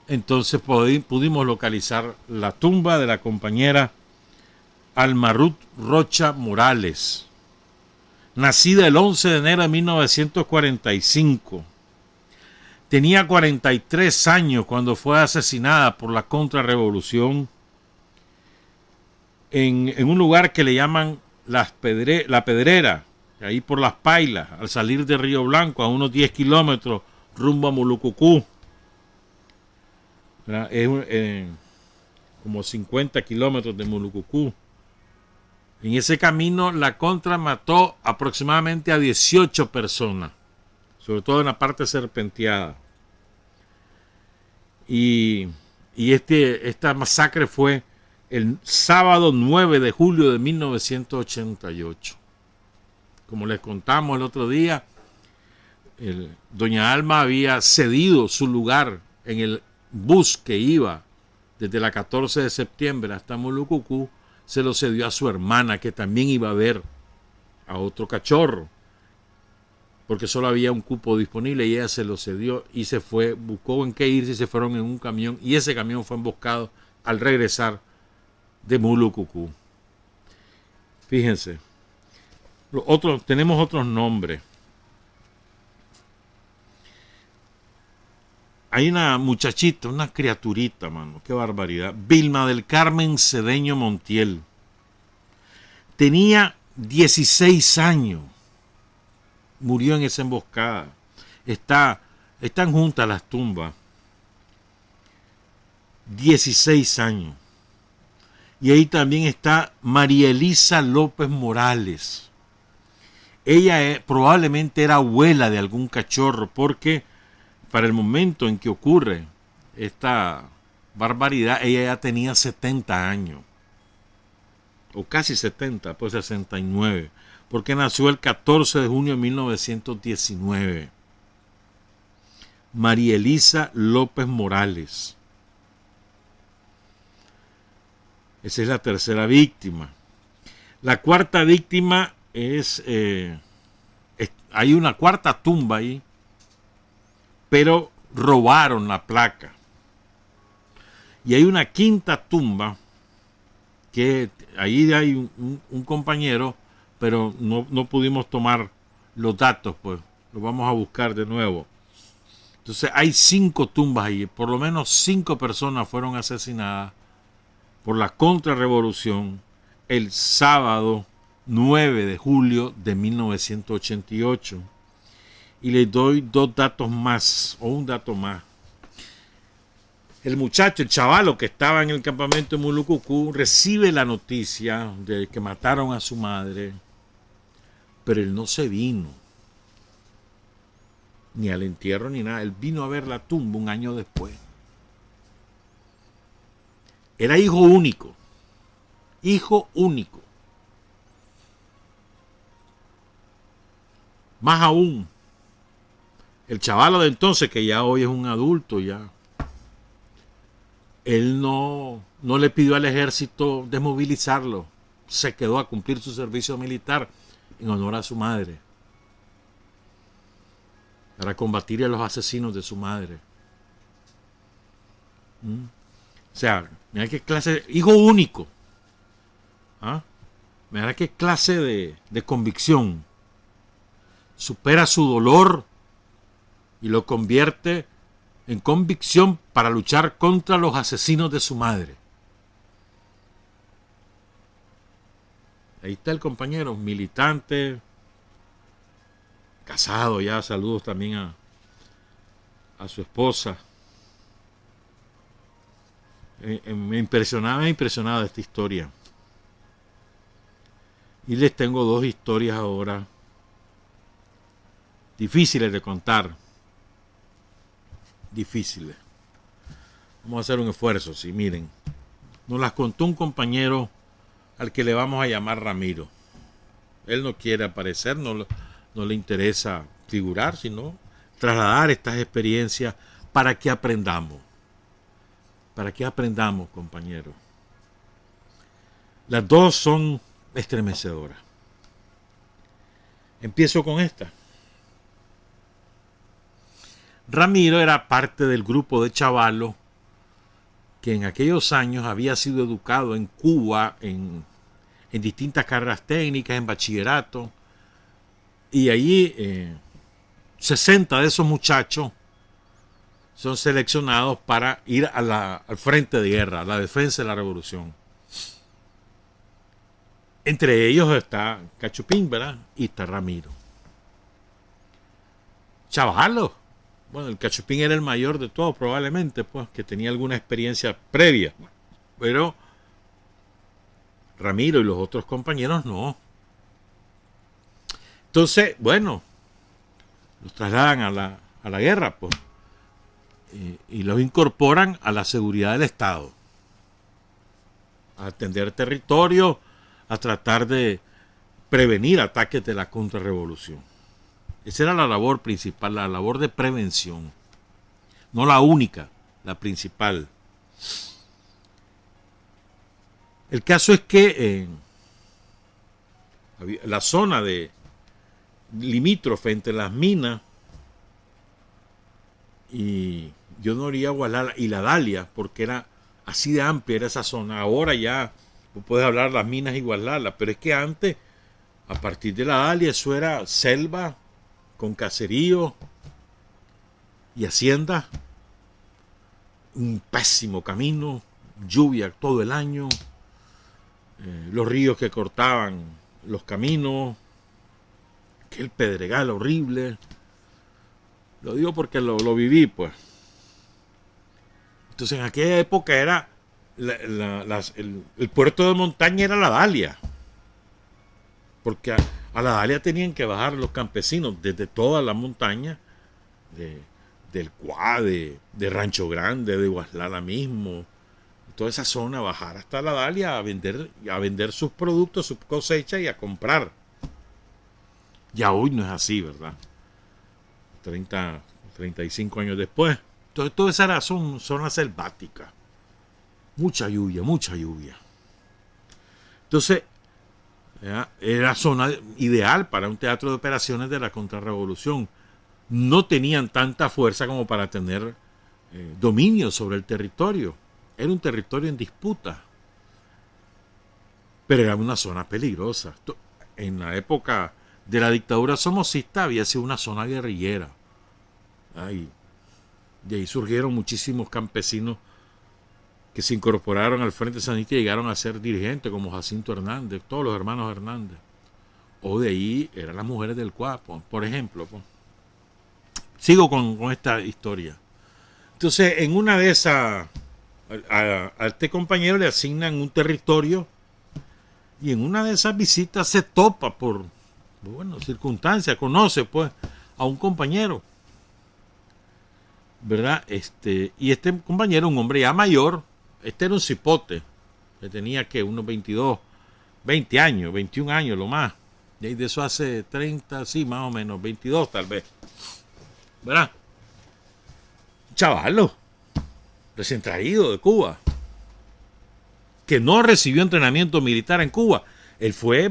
entonces pudimos localizar la tumba de la compañera Alma Ruth Rocha Morales, nacida el 11 de enero de 1945. Tenía 43 años cuando fue asesinada por la contrarrevolución en un lugar que le llaman La Pedrera, ahí por Las Pailas, al salir de Río Blanco, a unos 10 kilómetros rumbo a Mulucucú. Es como 50 kilómetros de Mulucucú. En ese camino la contra mató aproximadamente a 18 personas, sobre todo en la parte serpenteada. Y esta masacre fue el sábado 9 de julio de 1988. Como les contamos el otro día, doña Alma había cedido su lugar en el bus que iba desde la 14 de septiembre hasta Mulucucú, se lo cedió a su hermana, que también iba a ver a otro cachorro, porque solo había un cupo disponible, y ella se lo cedió y se fue, buscó en qué irse y se fueron en un camión, y ese camión fue emboscado al regresar de Mulucucú. Fíjense, tenemos otros nombres. Hay una muchachita, una criaturita, mano, qué barbaridad. Vilma del Carmen Cedeño Montiel. Tenía 16 años. Murió en esa emboscada. Están juntas las tumbas. 16 años. Y ahí también está María Elisa López Morales. Ella probablemente era abuela de algún cachorro, porque para el momento en que ocurre esta barbaridad, ella ya tenía 70 años. O casi 70, pues 69. Porque nació el 14 de junio de 1919. María Elisa López Morales. Esa es la tercera víctima. La cuarta víctima hay una cuarta tumba ahí, pero robaron la placa. Y hay una quinta tumba que ahí hay un compañero, pero no pudimos tomar los datos, pues lo vamos a buscar de nuevo. Entonces hay 5 tumbas ahí, por lo menos 5 personas fueron asesinadas por la contrarrevolución el sábado 9 de julio de 1988. Y les doy 2 datos más, o un dato más. El muchacho, el chavalo que estaba en el campamento de Mulucucú, recibe la noticia de que mataron a su madre, pero él no se vino, ni al entierro ni nada. Él vino a ver la tumba un año después. Era hijo único. Hijo único. Más aún, el chavalo de entonces, que ya hoy es un adulto ya, él no le pidió al ejército desmovilizarlo. Se quedó a cumplir su servicio militar en honor a su madre, para combatir a los asesinos de su madre. O sea, mira qué clase, hijo único. ¿Ah? Mira qué clase de convicción. Supera su dolor y lo convierte en convicción para luchar contra los asesinos de su madre. Ahí está el compañero, militante, casado ya. Saludos también a su esposa. Me impresionaba esta historia. Y les tengo 2 historias ahora difíciles de contar. Difíciles. Vamos a hacer un esfuerzo, sí, miren. Nos las contó un compañero al que le vamos a llamar Ramiro. Él no quiere aparecer, no le interesa figurar, sino trasladar estas experiencias para que aprendamos. Para que aprendamos, compañeros. Las 2 son estremecedoras. Empiezo con esta. Ramiro era parte del grupo de chavalos que en aquellos años había sido educado en Cuba en distintas carreras técnicas, en bachillerato, y allí 60 de esos muchachos son seleccionados para ir al frente de guerra, a la defensa de la revolución. Entre ellos está Cachupín, ¿verdad? Y está Ramiro. Chavalos. Bueno, el Cachupín era el mayor de todos, probablemente, pues, que tenía alguna experiencia previa. Pero Ramiro y los otros compañeros no. Entonces, bueno, los trasladan a la guerra, pues. Y los incorporan a la seguridad del Estado. A atender territorio, a tratar de prevenir ataques de la contrarrevolución. Esa era la labor principal, la labor de prevención. No la única, la principal. El caso es que la zona de limítrofe entre las minas y yo no diría Gualala y la Dalia, porque era así de amplia era esa zona. Ahora ya puedes hablar de las minas y Gualala, pero es que antes, a partir de la Dalia, eso era selva con caserío y hacienda, un pésimo camino, lluvia todo el año, los ríos que cortaban los caminos, aquel pedregal horrible. Lo digo porque lo viví, pues. Entonces en aquella época era el puerto de montaña era la Dalia, porque a la Dalia tenían que bajar los campesinos desde toda la montaña, del Cuá, de Rancho Grande, de Guaslala mismo, toda esa zona, bajar hasta la Dalia a vender sus productos, sus cosechas y a comprar. Ya hoy no es así, ¿verdad? 35 años después. Entonces, toda esa era zona selvática. Mucha lluvia, mucha lluvia. Entonces, era zona ideal para un teatro de operaciones de la contrarrevolución. No tenían tanta fuerza como para tener dominio sobre el territorio. Era un territorio en disputa. Pero era una zona peligrosa. En la época de la dictadura somocista había sido una zona guerrillera. Ay, De ahí surgieron muchísimos campesinos que se incorporaron al Frente Sandinista y llegaron a ser dirigentes, como Jacinto Hernández, todos los hermanos Hernández. O de ahí eran las mujeres del Cuapo, por ejemplo. Sigo con esta historia. Entonces, en una de esas, a este compañero le asignan un territorio y en una de esas visitas se topa por circunstancias, conoce pues a un compañero, ¿verdad? Y este compañero, un hombre ya mayor, era un cipote, que tenía que unos 22, 20 años, 21 años lo más. Y de eso hace 30, sí, más o menos, 22 tal vez. ¿Verdad? Chavalo, recién traído de Cuba, que no recibió entrenamiento militar en Cuba. Él fue,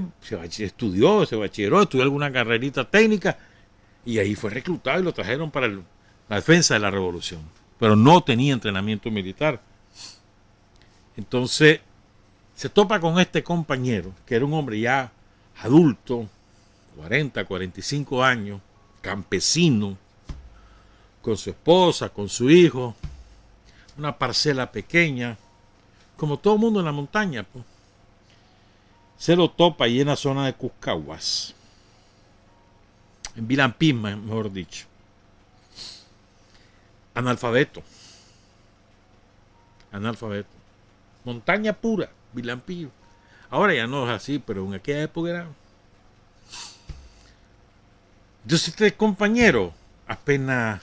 estudió, se bachilleró, estudió alguna carrerita técnica y ahí fue reclutado y lo trajeron para la defensa de la revolución. Pero no tenía entrenamiento militar. Entonces se topa con este compañero, que era un hombre ya adulto, 40, 45 años, campesino, con su esposa, con su hijo, una parcela pequeña, como todo el mundo en la montaña, pues. Se lo topa ahí en la zona de Cuscahuas, en Vilampisma, mejor dicho. Analfabeto. Montaña pura, Vilampillo. Ahora ya no es así, pero en aquella época era. Entonces este compañero, apenas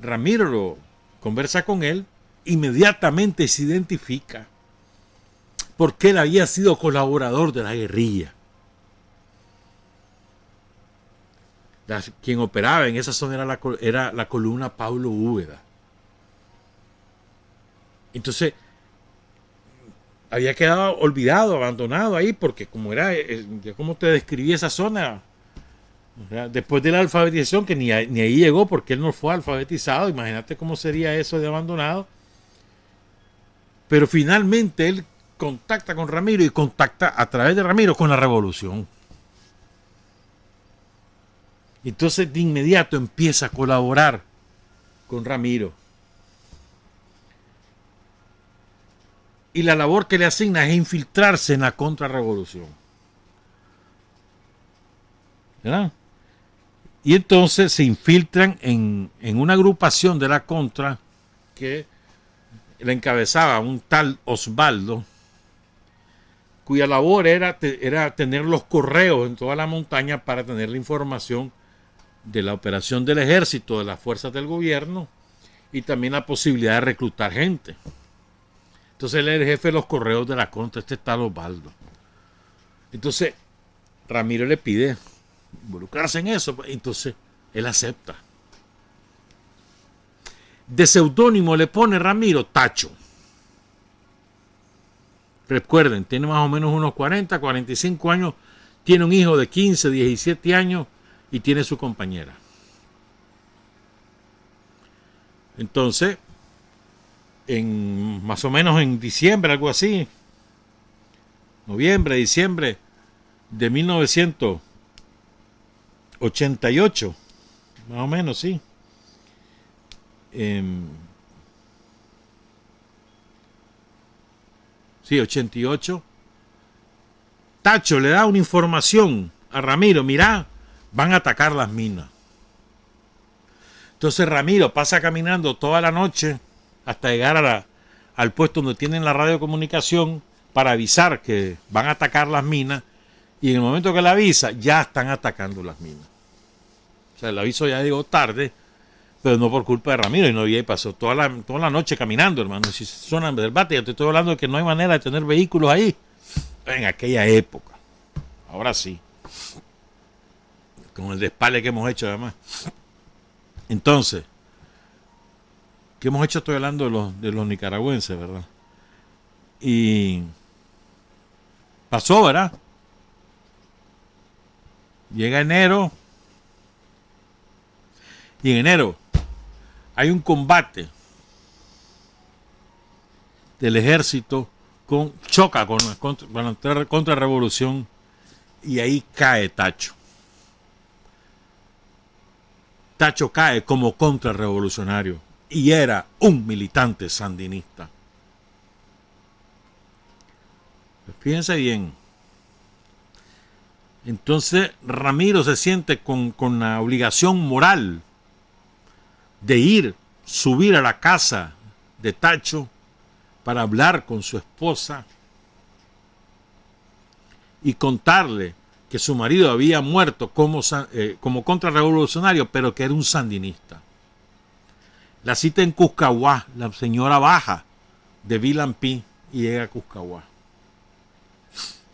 Ramiro lo conversa con él, inmediatamente se identifica porque él había sido colaborador de la guerrilla. Quien operaba en esa zona era la columna Pablo Úbeda. Entonces había quedado olvidado, abandonado ahí, porque como te describí esa zona, después de la alfabetización, que ni ahí llegó porque él no fue alfabetizado, imagínate cómo sería eso de abandonado. Pero finalmente él contacta con Ramiro y contacta a través de Ramiro con la revolución. Entonces de inmediato empieza a colaborar con Ramiro. Y la labor que le asigna es infiltrarse en la contrarrevolución. ¿Verdad? Y entonces se infiltran en una agrupación de la contra que la encabezaba un tal Osvaldo, cuya labor era tener los correos en toda la montaña para tener la información de la operación del ejército, de las fuerzas del gobierno y también la posibilidad de reclutar gente. Entonces él era el jefe de los correos de la contra, este tal Osvaldo. Entonces Ramiro le pide involucrarse en eso, entonces él acepta. De seudónimo le pone Ramiro Tacho. Recuerden, tiene más o menos unos 40, 45 años, tiene un hijo de 15, 17 años y tiene su compañera. Entonces, más o menos en diciembre, algo así, noviembre, diciembre de 1988, más o menos, sí. Sí, 88. Tacho le da una información a Ramiro, mirá, van a atacar las minas. Entonces Ramiro pasa caminando toda la noche hasta llegar al puesto donde tienen la radiocomunicación para avisar que van a atacar las minas, y en el momento que la avisa ya están atacando las minas. O sea, el aviso ya llegó tarde, pero no por culpa de Ramiro, y no había pasó toda la noche caminando, hermano. Si suena del bate, ya te estoy hablando de que no hay manera de tener vehículos ahí en aquella época. Ahora sí, con el despale que hemos hecho además. Entonces, ¿qué hemos hecho? Estoy hablando de los nicaragüenses, ¿verdad? Y pasó, ¿verdad? Llega enero, y en enero hay un combate del ejército choca con la contrarrevolución, y ahí cae Tacho. Tacho cae como contrarrevolucionario y era un militante sandinista. Fíjense bien. Entonces Ramiro se siente con la obligación moral de subir a la casa de Tacho para hablar con su esposa y contarle que su marido había muerto como contrarrevolucionario, pero que era un sandinista. La cita en Cuscahuá, la señora baja de Vilampí y llega a Cuscahuá.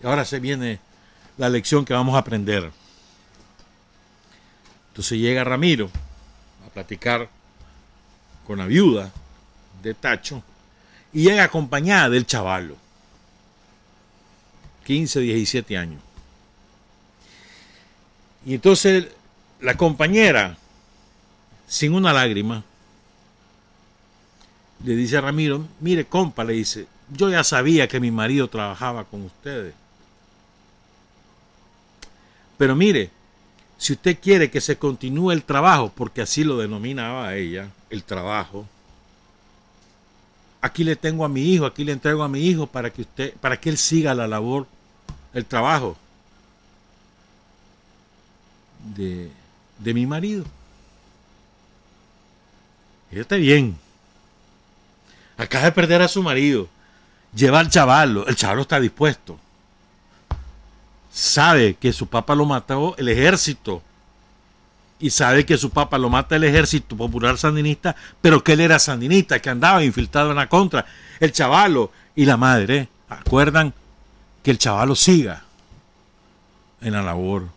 Y ahora se viene la lección que vamos a aprender. Entonces llega Ramiro a platicar con la viuda de Tacho y llega acompañada del chavalo, 15, 17 años. Y entonces la compañera, sin una lágrima, le dice a Ramiro, mire compa, le dice, yo ya sabía que mi marido trabajaba con ustedes. Pero mire, si usted quiere que se continúe el trabajo, porque así lo denominaba ella, el trabajo, aquí le tengo a mi hijo, aquí le entrego a mi hijo para que él siga la labor, el trabajo de mi marido. Fíjate bien. Acaba de perder a su marido. Lleva al chavalo. El chavalo está dispuesto. Sabe que su papá lo mató el ejército. Y sabe que su papá lo mata el ejército popular sandinista, pero que él era sandinista, que andaba infiltrado en la contra. El chavalo y la madre acuerdan que el chavalo siga en la labor,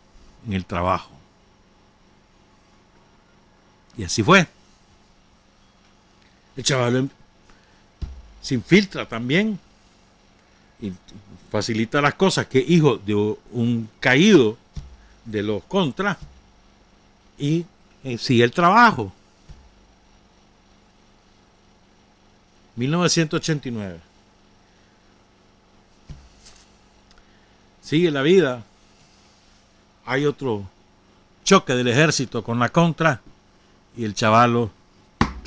en el trabajo. Y así fue. El chavalo se infiltra también y facilita las cosas, que hijo de un caído de los contras, y sigue el trabajo. 1989. Sigue la vida. Hay otro choque del ejército con la contra y el chavalo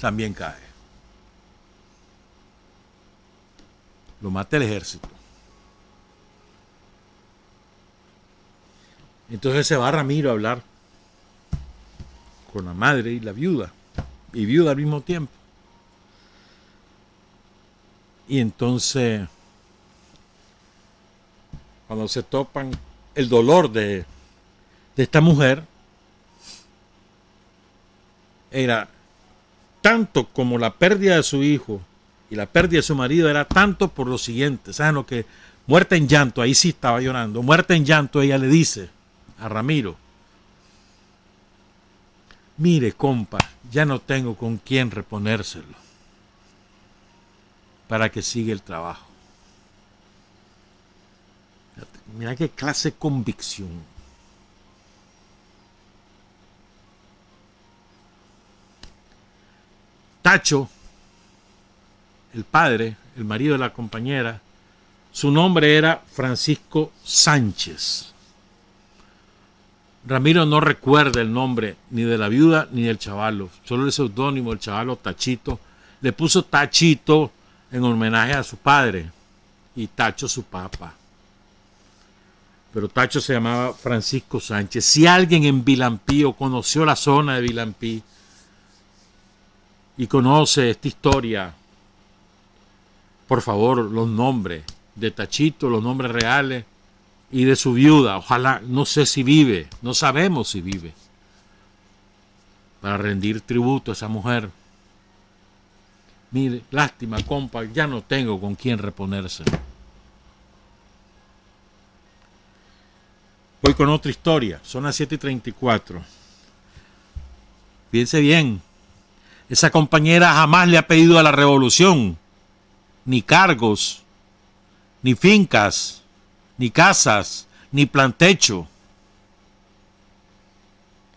también cae. Lo mata el ejército. Entonces se va Ramiro a hablar con la madre y la viuda, y viuda al mismo tiempo. Y entonces, cuando se topan, el dolor de esta mujer era tanto como la pérdida de su hijo y la pérdida de su marido, era tanto por lo siguiente. ¿Saben lo que? Muerta en llanto, ahí sí estaba llorando, muerta en llanto, ella le dice a Ramiro, mire compa, ya no tengo con quién reponérselo para que siga el trabajo. Mira qué clase de convicción. Tacho, el padre, el marido de la compañera, su nombre era Francisco Sánchez. Ramiro no recuerda el nombre ni de la viuda ni del chavalo, solo el seudónimo del chavalo, Tachito. Le puso Tachito en homenaje a su padre y Tacho su papá. Pero Tacho se llamaba Francisco Sánchez. Si alguien en Vilampí o conoció la zona de Vilampí y conoce esta historia, por favor, los nombres de Tachito, los nombres reales y de su viuda, ojalá, no sé si vive, no sabemos si vive, para rendir tributo a esa mujer. Mire, lástima, compa, ya no tengo con quién reponerse. Voy con otra historia, son las 7:34. Piense bien, esa compañera jamás le ha pedido a la revolución ni cargos, ni fincas, ni casas, ni plantecho.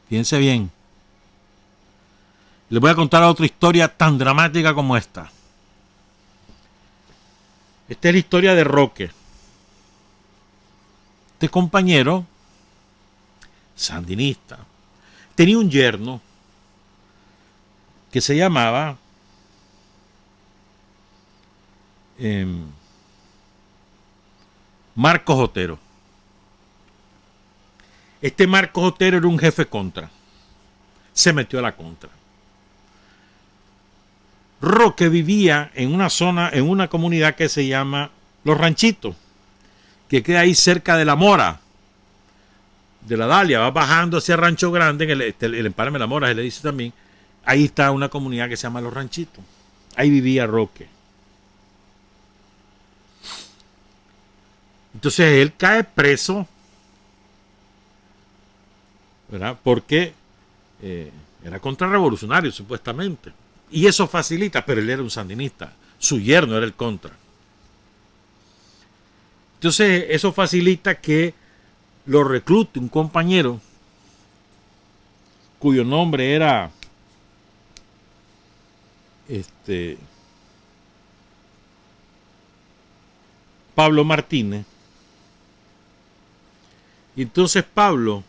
Piense bien. Les voy a contar otra historia tan dramática como esta. Esta es la historia de Roque. Este compañero, sandinista, tenía un yerno que se llamaba Marcos Otero. Este Marcos Otero era un jefe contra. Se metió a la contra. Roque vivía en una zona, en una comunidad que se llama Los Ranchitos, que queda ahí cerca de La Mora, de la Dalia. Va bajando hacia Rancho Grande, en el Empalme de La Mora se le dice también. Ahí está una comunidad que se llama Los Ranchitos. Ahí vivía Roque. Entonces él cae preso, ¿verdad? Porque era contrarrevolucionario, supuestamente. Y eso facilita, pero él era un sandinista. Su yerno era el contra. Entonces eso facilita que lo reclute un compañero cuyo nombre era Pablo Martínez. Y entonces Pablo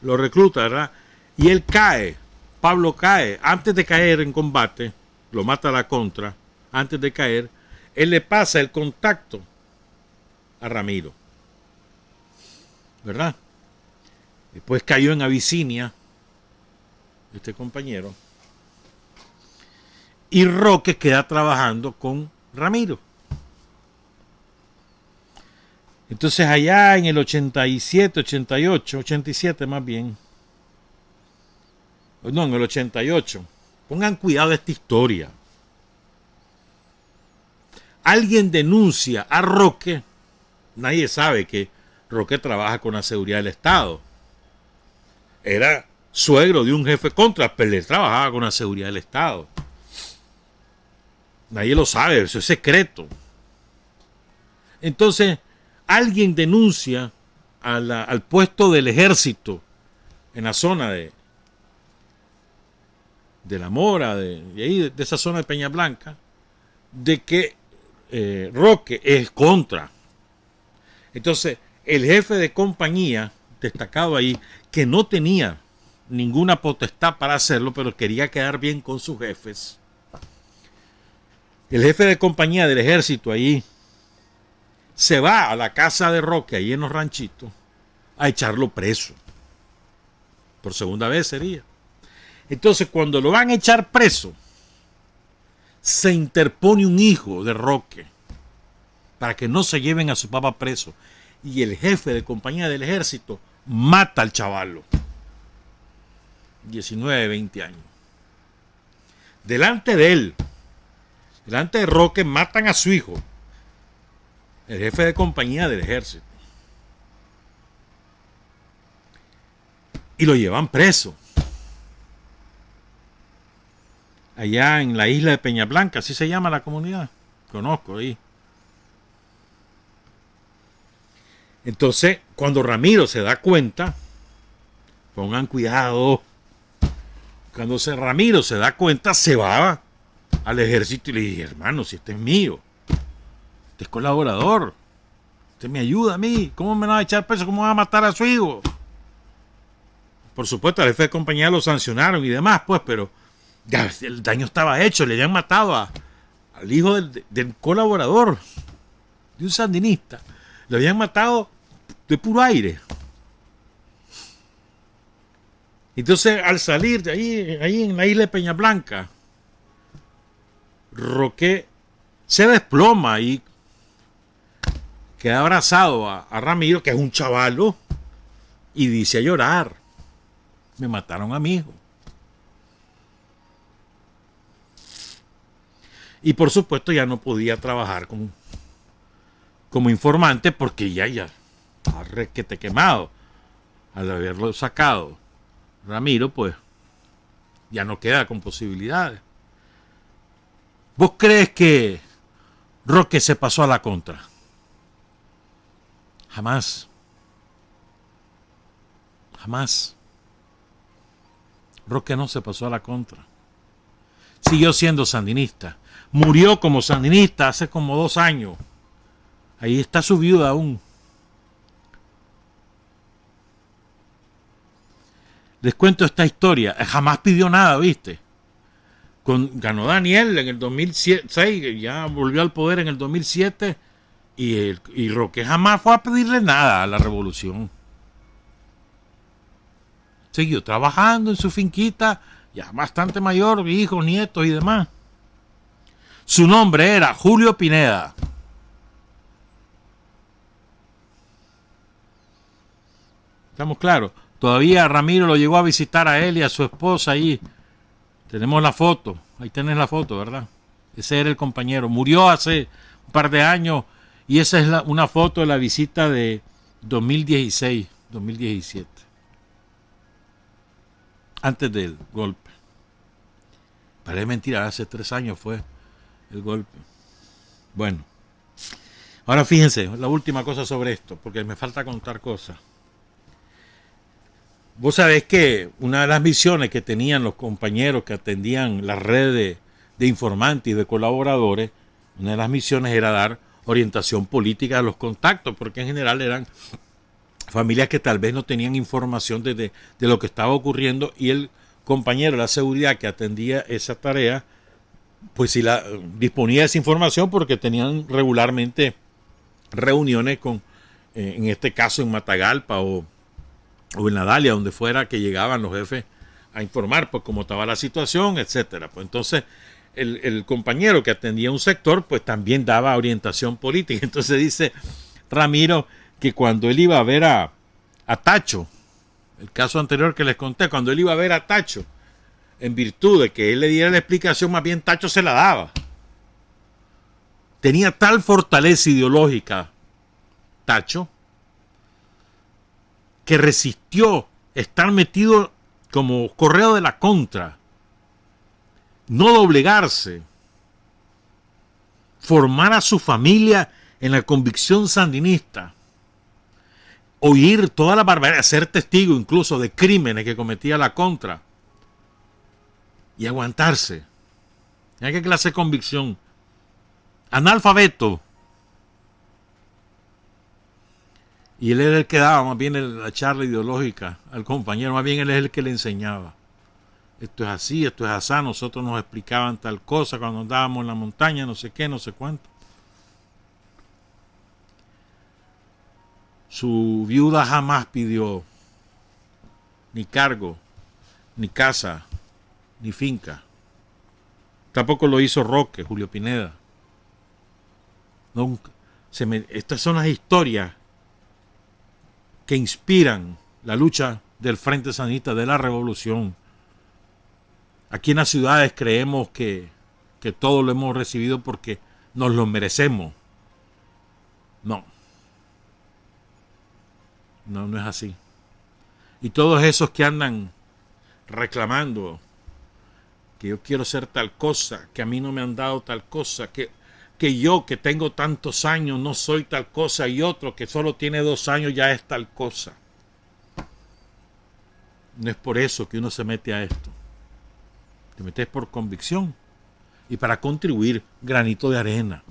lo recluta, ¿verdad? Y él cae. Pablo cae. Antes de caer en combate, lo mata a la contra. Antes de caer, él le pasa el contacto a Ramiro, ¿verdad? Después cayó en Abisinia este compañero. Y Roque queda trabajando con Ramiro. Entonces allá en el 87, 88, 87 más bien. No, en el 88. Pongan cuidado de esta historia. Alguien denuncia a Roque. Nadie sabe que Roque trabaja con la seguridad del Estado. Era suegro de un jefe contra, pero él trabajaba con la seguridad del Estado. Nadie lo sabe, eso es secreto. Entonces, alguien denuncia al puesto del ejército en la zona de La Mora, de esa zona de Peña Blanca, de que Roque es contra. Entonces, el jefe de compañía, destacado ahí, que no tenía ninguna potestad para hacerlo, pero quería quedar bien con sus jefes. El jefe de compañía del ejército ahí se va a la casa de Roque, ahí en Los Ranchitos, a echarlo preso. Por segunda vez sería. Entonces, cuando lo van a echar preso, se interpone un hijo de Roque para que no se lleven a su papá preso. Y el jefe de compañía del ejército mata al chavalo. 19, 20 años. Delante de él, delante de Roque, matan a su hijo, el jefe de compañía del ejército. Y lo llevan preso. Allá en la isla de Peña Blanca, así se llama la comunidad. Conozco ahí. Entonces, cuando Ramiro se da cuenta, pongan cuidado, cuando Ramiro se da cuenta, se va al ejército y le dice: hermano, si este es mío, este es colaborador, este me ayuda a mí, ¿cómo me van a echar preso? ¿Cómo van a matar a su hijo? Por supuesto, al jefe de compañía lo sancionaron y demás, pues, pero ya el daño estaba hecho, le habían matado al hijo del colaborador, de un sandinista, le habían matado de puro aire. Entonces, al salir de ahí en la isla de Peña Blanca, Roque se desploma y queda abrazado a Ramiro, que es un chavalo, y dice a llorar: me mataron a mi hijo. Y por supuesto ya no podía trabajar como informante, porque ya estaba requete quemado. Al haberlo sacado Ramiro, pues ya no queda con posibilidades. ¿Vos crees que Roque se pasó a la contra? Jamás. Jamás. Roque no se pasó a la contra. Siguió siendo sandinista. Murió como sandinista hace como 2 años. Ahí está su viuda aún. Les cuento esta historia. Jamás pidió nada, ¿viste? Ganó Daniel en el 2006, ya volvió al poder en el 2007, y Roque jamás fue a pedirle nada a la revolución. Siguió trabajando en su finquita, ya bastante mayor, hijos, nietos y demás. Su nombre era Julio Pineda. ¿Estamos claros? Todavía Ramiro lo llegó a visitar a él y a su esposa ahí. Tenemos la foto. Ahí tenés la foto, ¿verdad? Ese era el compañero. Murió hace un par de años y esa es una foto de la visita de 2016, 2017. Antes del golpe. Parece mentira, hace 3 años fue el golpe. Bueno. Ahora fíjense, la última cosa sobre esto, porque me falta contar cosas. Vos sabés que una de las misiones que tenían los compañeros que atendían la red de informantes y de colaboradores, una de las misiones era dar orientación política a los contactos, porque en general eran familias que tal vez no tenían información de lo que estaba ocurriendo, y el compañero de la seguridad que atendía esa tarea, pues si disponía de esa información porque tenían regularmente reuniones con, en este caso en Matagalpa o en la Dalia, donde fuera que llegaban los jefes a informar pues cómo estaba la situación, etcétera. Pues entonces el compañero que atendía un sector pues también daba orientación política. Entonces dice Ramiro que cuando él iba a ver a Tacho, el caso anterior que les conté, cuando él iba a ver a Tacho, en virtud de que él le diera la explicación, más bien Tacho se la daba. Tenía tal fortaleza ideológica Tacho, que resistió estar metido como correo de la contra, no doblegarse, formar a su familia en la convicción sandinista, oír toda la barbaridad, ser testigo incluso de crímenes que cometía la contra y aguantarse. ¿Qué clase de convicción? Analfabeto. Y él era el que daba más bien la charla ideológica al compañero, más bien él es el que le enseñaba. Esto es así, esto es así, nosotros nos explicaban tal cosa cuando andábamos en la montaña, no sé qué, no sé cuánto. Su viuda jamás pidió ni cargo, ni casa, ni finca. Tampoco lo hizo Roque, Julio Pineda. Nunca. Estas son las historias que inspiran la lucha del Frente Sandinista de la Revolución. Aquí en las ciudades creemos que todo lo hemos recibido porque nos lo merecemos. No. No es así. Y todos esos que andan reclamando que yo quiero ser tal cosa, que a mí no me han dado tal cosa, que yo que tengo tantos años no soy tal cosa, y otro que solo tiene 2 años ya es tal cosa. No es por eso que uno se mete a esto. Te metes por convicción y para contribuir granito de arena.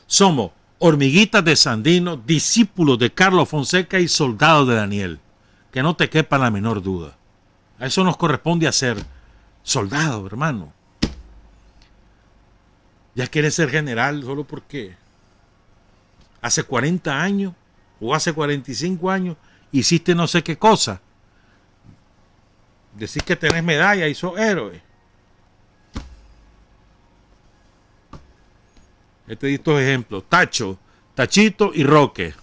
Somos hormiguitas de Sandino, discípulos de Carlos Fonseca y soldados de Daniel. Que no te quepa la menor duda. A eso nos corresponde hacer soldado, hermano. Ya quieres ser general solo porque hace 40 años o hace 45 años hiciste no sé qué cosa. Decís que tenés medalla y sos héroe. Te di estos ejemplos. Tacho, Tachito y Roque.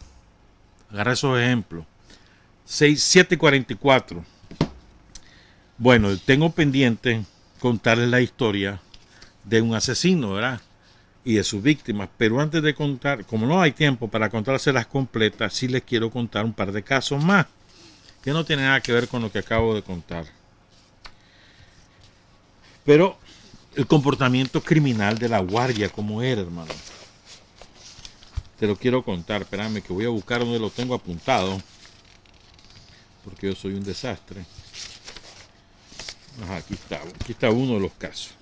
Agarra esos ejemplos. 7 y 44. Bueno, tengo pendiente contarles la historia de un asesino, ¿verdad? Y de sus víctimas. Pero antes de contar, como no hay tiempo para contárselas completas, sí les quiero contar un par de casos más que no tienen nada que ver con lo que acabo de contar. Pero el comportamiento criminal de la guardia, como era, hermano. Te lo quiero contar. Espérame que voy a buscar donde lo tengo apuntado, porque yo soy un desastre. Ajá, aquí está uno de los casos.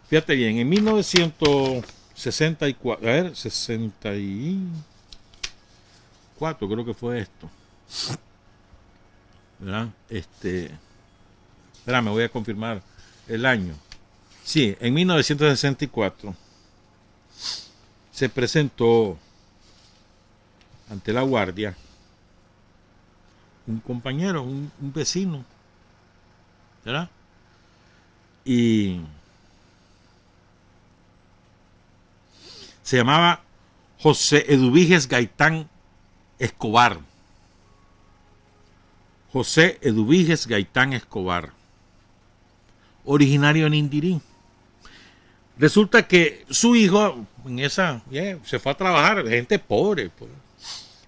Fíjate bien, en 1964, a ver, 64 creo que fue esto. ¿Verdad? Espérame, voy a confirmar el año. Sí, en 1964 se presentó ante la guardia un compañero, un vecino, ¿verdad? Y se llamaba José Eduviges Gaitán Escobar. José Eduviges Gaitán Escobar, originario de Nindirí. Resulta que su hijo se fue a trabajar, gente pobre, pues.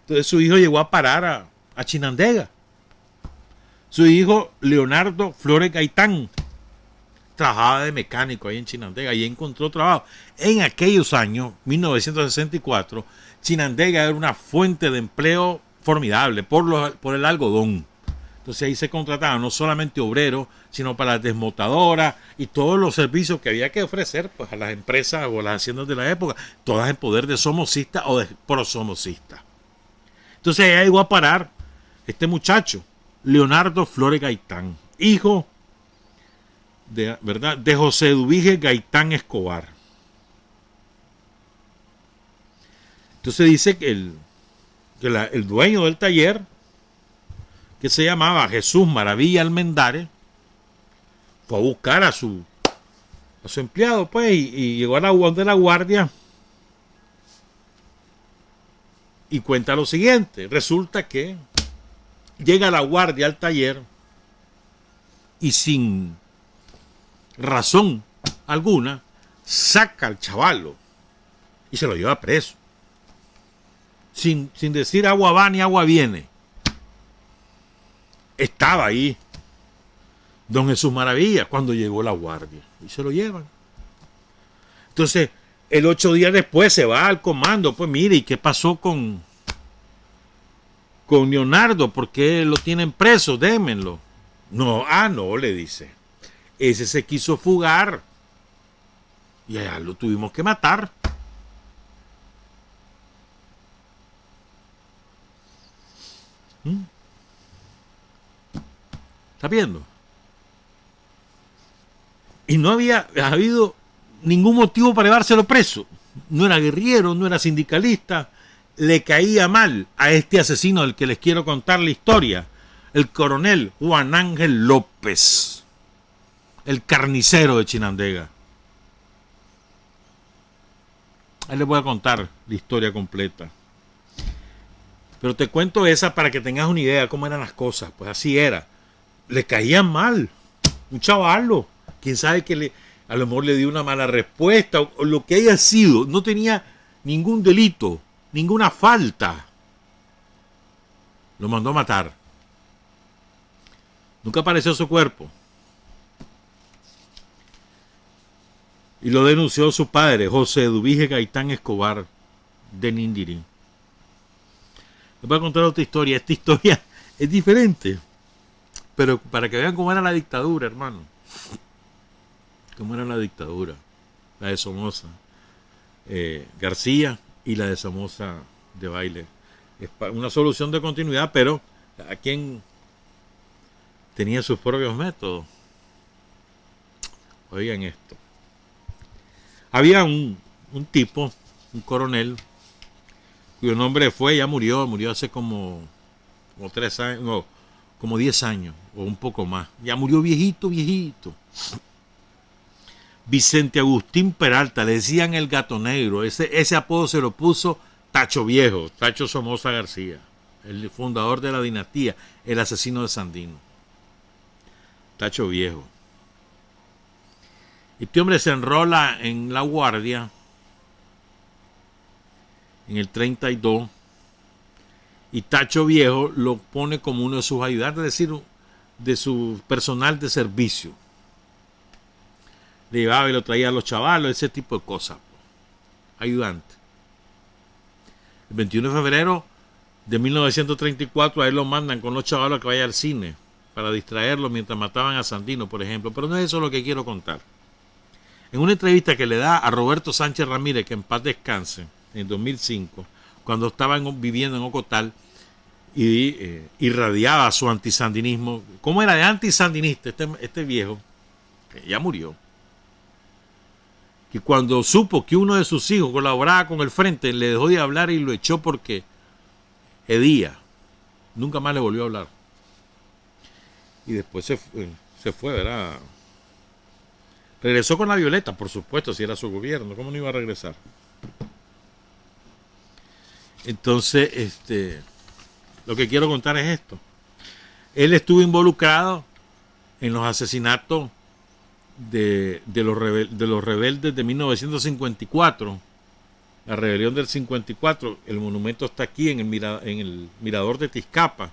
Entonces su hijo llegó a parar a Chinandega. Su hijo Leonardo Flores Gaitán trabajaba de mecánico ahí en Chinandega y encontró trabajo. En aquellos años, 1964, Chinandega era una fuente de empleo formidable por el algodón. Entonces ahí se contrataban no solamente obreros, sino para las desmotadoras y todos los servicios que había que ofrecer pues, a las empresas o a las haciendas de la época, todas en poder de somocistas o de prosomocistas. Entonces ahí llegó a parar este muchacho, Leonardo Flores Gaitán, hijo de José Eduviges Gaitán Escobar. Entonces dice que el dueño del taller, que se llamaba Jesús Maravilla Almendares, fue a buscar a su empleado, pues, y llegó a la guardia y cuenta lo siguiente. Resulta que llega la guardia al taller y sin razón alguna saca al chavalo y se lo lleva preso. Sin decir agua va ni agua viene. Estaba ahí don Jesús Maravilla cuando llegó la guardia y se lo llevan. Entonces, el 8 días después se va al comando. Pues mire, ¿y qué pasó con Leonardo? ¿Por qué lo tienen preso? Démenlo. No, le dice. Ese se quiso fugar y allá lo tuvimos que matar. ¿Está viendo? Y no había habido ningún motivo para llevárselo preso. No era guerrillero, no era sindicalista. Le caía mal a este asesino del que les quiero contar la historia. El coronel Juan Ángel López. El carnicero de Chinandega. Ahí les voy a contar la historia completa. Pero te cuento esa para que tengas una idea de cómo eran las cosas. Pues así era. Le caían mal. Un chavalo. Quién sabe que a lo mejor le dio una mala respuesta o lo que haya sido. No tenía ningún delito, ninguna falta. Lo mandó a matar. Nunca apareció su cuerpo. Y lo denunció su padre, José Eduviges Gaitán Escobar, de Nindirí. Les voy a contar otra historia. Esta historia es diferente. Pero para que vean cómo era la dictadura, hermano. Cómo era la dictadura. La de Somoza García y la de Somoza de Baile. Es una solución de continuidad, pero a quien tenía sus propios métodos. Oigan esto. Había un tipo, un coronel, cuyo nombre ya murió hace como 3 años, no, como 10 años, o un poco más. Ya murió viejito. Vicente Agustín Peralta, le decían el Gato Negro. Ese apodo se lo puso Tacho Viejo, Tacho Somoza García, el fundador de la dinastía, el asesino de Sandino. Tacho Viejo. Este hombre se enrola en la guardia en el 32 y Tacho Viejo lo pone como uno de sus ayudantes, es decir, de su personal de servicio. Le llevaba y lo traía a los chavalos, ese tipo de cosas. Ayudante. El 21 de febrero de 1934 a él lo mandan con los chavalos a que vaya al cine para distraerlo mientras mataban a Sandino, por ejemplo. Pero no es eso lo que quiero contar. En una entrevista que le da a Roberto Sánchez Ramírez, que en paz descanse, en 2005, cuando estaba viviendo en Ocotal y irradiaba su antisandinismo. ¿Cómo era de antisandinista este viejo? ella murió. Que cuando supo que uno de sus hijos colaboraba con el frente, le dejó de hablar y lo echó porque hedía. Nunca más le volvió a hablar. Y después se fue, ¿verdad? Regresó con la Violeta, por supuesto, si era su gobierno. ¿Cómo no iba a regresar? Entonces, lo que quiero contar es esto. Él estuvo involucrado en los asesinatos de los rebeldes de 1954. La rebelión del 54. El monumento está aquí en el mirador de Tizcapa.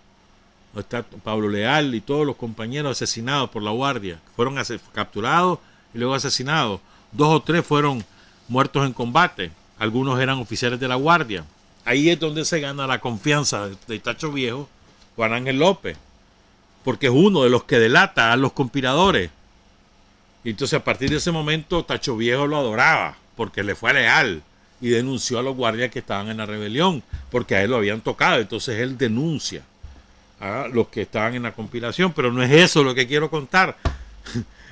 Está Pablo Leal y todos los compañeros asesinados por la Guardia. Fueron capturados y luego asesinados. 2 o 3 fueron muertos en combate. Algunos eran oficiales de la Guardia. Ahí es donde se gana la confianza de Tacho Viejo, Juan Ángel López, porque es uno de los que delata a los conspiradores. Y entonces a partir de ese momento Tacho Viejo lo adoraba, porque le fue leal y denunció a los guardias que estaban en la rebelión, porque a él lo habían tocado. Entonces él denuncia a los que estaban en la conspiración, pero no es eso lo que quiero contar.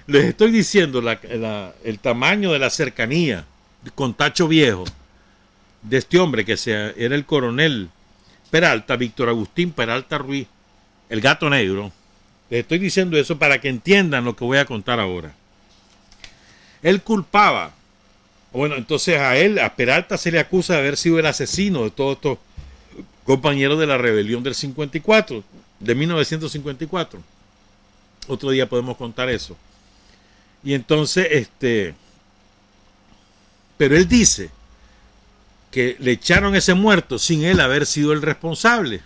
Les estoy diciendo el tamaño de la cercanía con Tacho Viejo de este hombre que era el coronel Peralta, Víctor Agustín Peralta Ruiz, el Gato Negro. Les estoy diciendo eso para que entiendan lo que voy a contar ahora. Él culpaba, bueno, entonces a Peralta se le acusa de haber sido el asesino de todos estos compañeros de la rebelión del 54, de 1954. Otro día podemos contar eso. Y entonces, pero él dice que le echaron ese muerto sin él haber sido el responsable.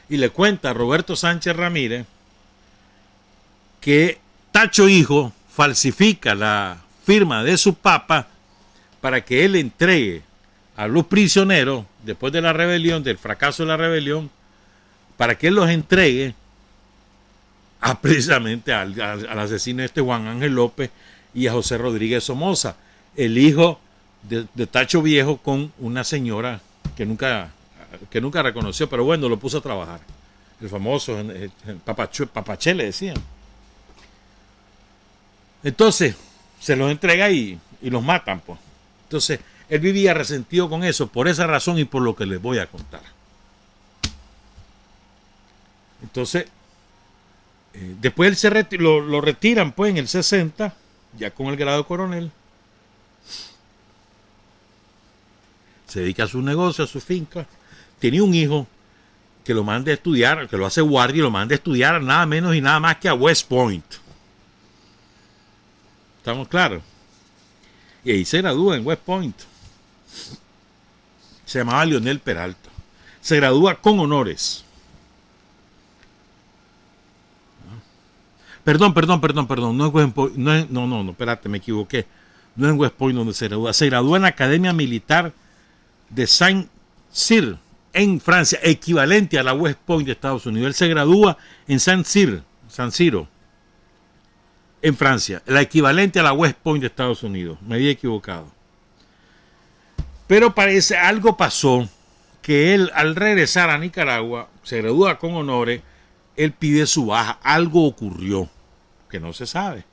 Y le cuenta a Roberto Sánchez Ramírez que Tacho Hijo falsifica la firma de su papa para que él entregue a los prisioneros después de la rebelión, del fracaso de la rebelión, para que él los entregue precisamente al asesino Juan Ángel López y a José Rodríguez Somoza, el hijo de Tacho Viejo, con una señora que nunca reconoció, pero bueno, lo puso a trabajar. El famoso Papaché le decían. Entonces, se los entrega y los matan, pues. Entonces, él vivía resentido con eso, por esa razón y por lo que les voy a contar. Entonces, después él lo retiran, pues, en el 60, ya con el grado de coronel. Se dedica a su negocio, a su finca. Tenía un hijo que lo manda a estudiar, que lo hace guardia y lo manda a estudiar nada menos y nada más que a West Point. ¿Estamos claros? Y ahí se gradúa en West Point. Se llamaba Leonel Peralta. Se gradúa con honores. Perdón. No es West Point. No, espérate, me equivoqué. No es en West Point donde se gradúa. Se gradúa en la Academia Militar de Saint-Cyr, en Francia, equivalente a la West Point de Estados Unidos. Él se gradúa en Saint-Cyr, San Siro, en Francia, la equivalente a la West Point de Estados Unidos. Me había equivocado. Pero parece algo pasó que él, al regresar a Nicaragua, se gradúa con honores, él pide su baja. Algo ocurrió que no se sabe.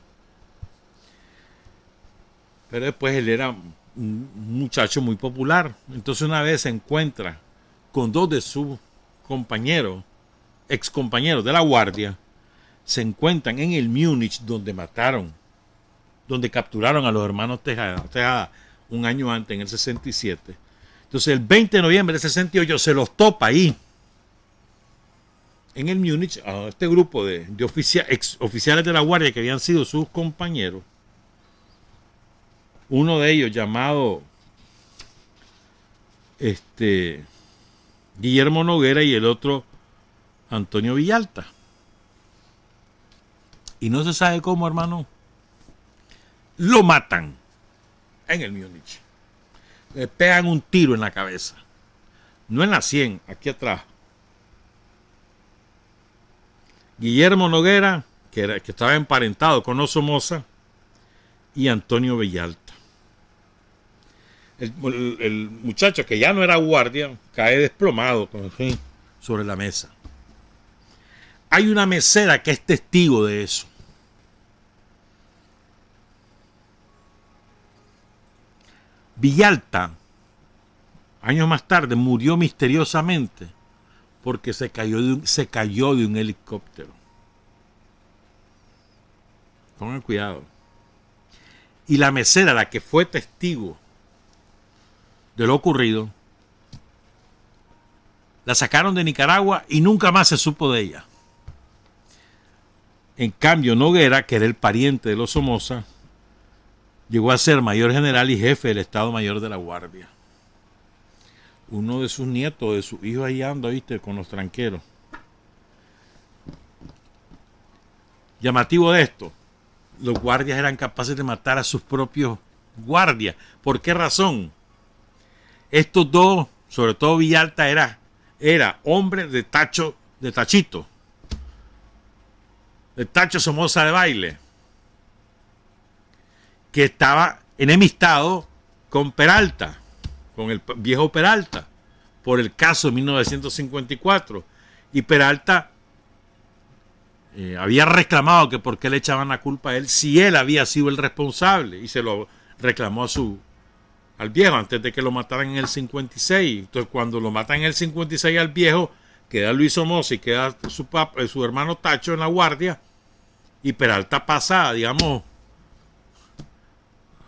Pero después él era un muchacho muy popular. Entonces una vez se encuentra con 2 de sus compañeros, ex compañeros de la Guardia. Se encuentran en el Múnich, donde capturaron a los hermanos Tejada un año antes, en el 67. Entonces el 20 de noviembre del 68 se los topa ahí, en el Múnich, a este grupo de ex oficiales de la Guardia que habían sido sus compañeros. Uno de ellos llamado Guillermo Noguera y el otro Antonio Villalta. Y no se sabe cómo, hermano. Lo matan en el Múnich. Le pegan un tiro en la cabeza. No en la 100, aquí atrás. Guillermo Noguera, que estaba emparentado con Somoza, y Antonio Villalta. El muchacho, que ya no era guardia, cae desplomado sobre la mesa. Hay una mesera que es testigo de eso. Villalta, años más tarde, murió misteriosamente porque se cayó de un helicóptero. Pongan cuidado. Y la mesera, la que fue testigo de lo ocurrido, la sacaron de Nicaragua y nunca más se supo de ella. En cambio, Noguera, que era el pariente de los Somoza, llegó a ser mayor general y jefe del Estado Mayor de la Guardia. Uno de sus nietos, de sus hijos, ahí anda, ¿viste? Con los tranqueros. Llamativo de esto, los guardias eran capaces de matar a sus propios guardias. ¿Por qué razón? Estos dos, sobre todo Villalta, era hombre de Tachito, de Tacho Somoza de Baile, que estaba enemistado con Peralta, con el viejo Peralta, por el caso de 1954. Y Peralta había reclamado que por qué le echaban la culpa a él si él había sido el responsable, y se lo reclamó al viejo antes de que lo mataran en el 56. Entonces, cuando lo matan en el 56 al viejo, queda Luis Somoza y queda su hermano Tacho en la guardia, y Peralta pasa, digamos,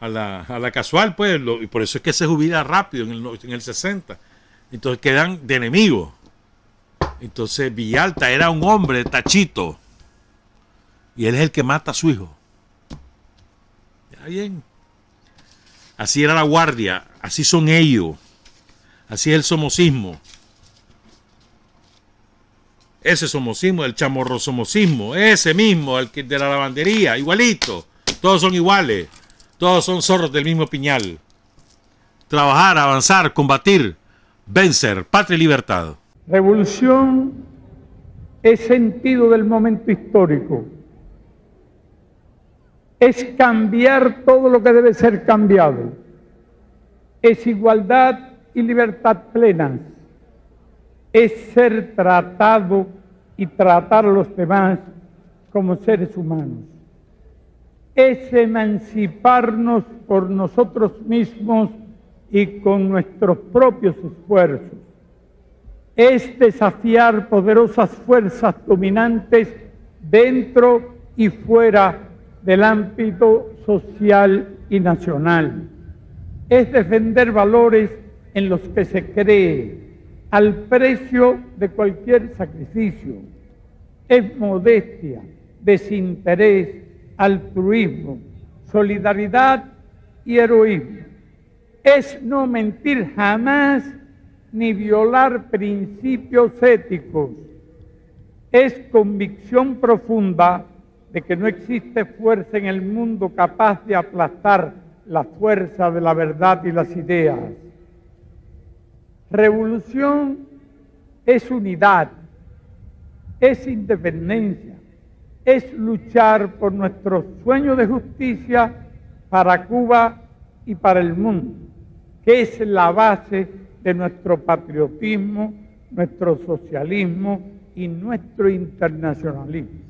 a la casual, pues, y por eso es que se jubila rápido en el 60. Entonces quedan de enemigos. Entonces Villalta era un hombre de Tachito, y él es el que mata a su hijo. Ya bien. Así era la guardia, así son ellos, así es el somocismo. Ese somocismo, el chamorro somocismo, ese mismo, el que de la lavandería, igualito. Todos son iguales, todos son zorros del mismo piñal. Trabajar, avanzar, combatir, vencer, patria y libertad. Revolución es sentido del momento histórico. Es cambiar todo lo que debe ser cambiado. Es igualdad y libertad plenas. Es ser tratado y tratar a los demás como seres humanos. Es emanciparnos por nosotros mismos y con nuestros propios esfuerzos. Es desafiar poderosas fuerzas dominantes dentro y fuera del ámbito social y nacional. Es defender valores en los que se cree, al precio de cualquier sacrificio. Es modestia, desinterés, altruismo, solidaridad y heroísmo. Es no mentir jamás ni violar principios éticos. Es convicción profunda de que no existe fuerza en el mundo capaz de aplastar la fuerza de la verdad y las ideas. Revolución es unidad, es independencia, es luchar por nuestro sueño de justicia para Cuba y para el mundo, que es la base de nuestro patriotismo, nuestro socialismo y nuestro internacionalismo.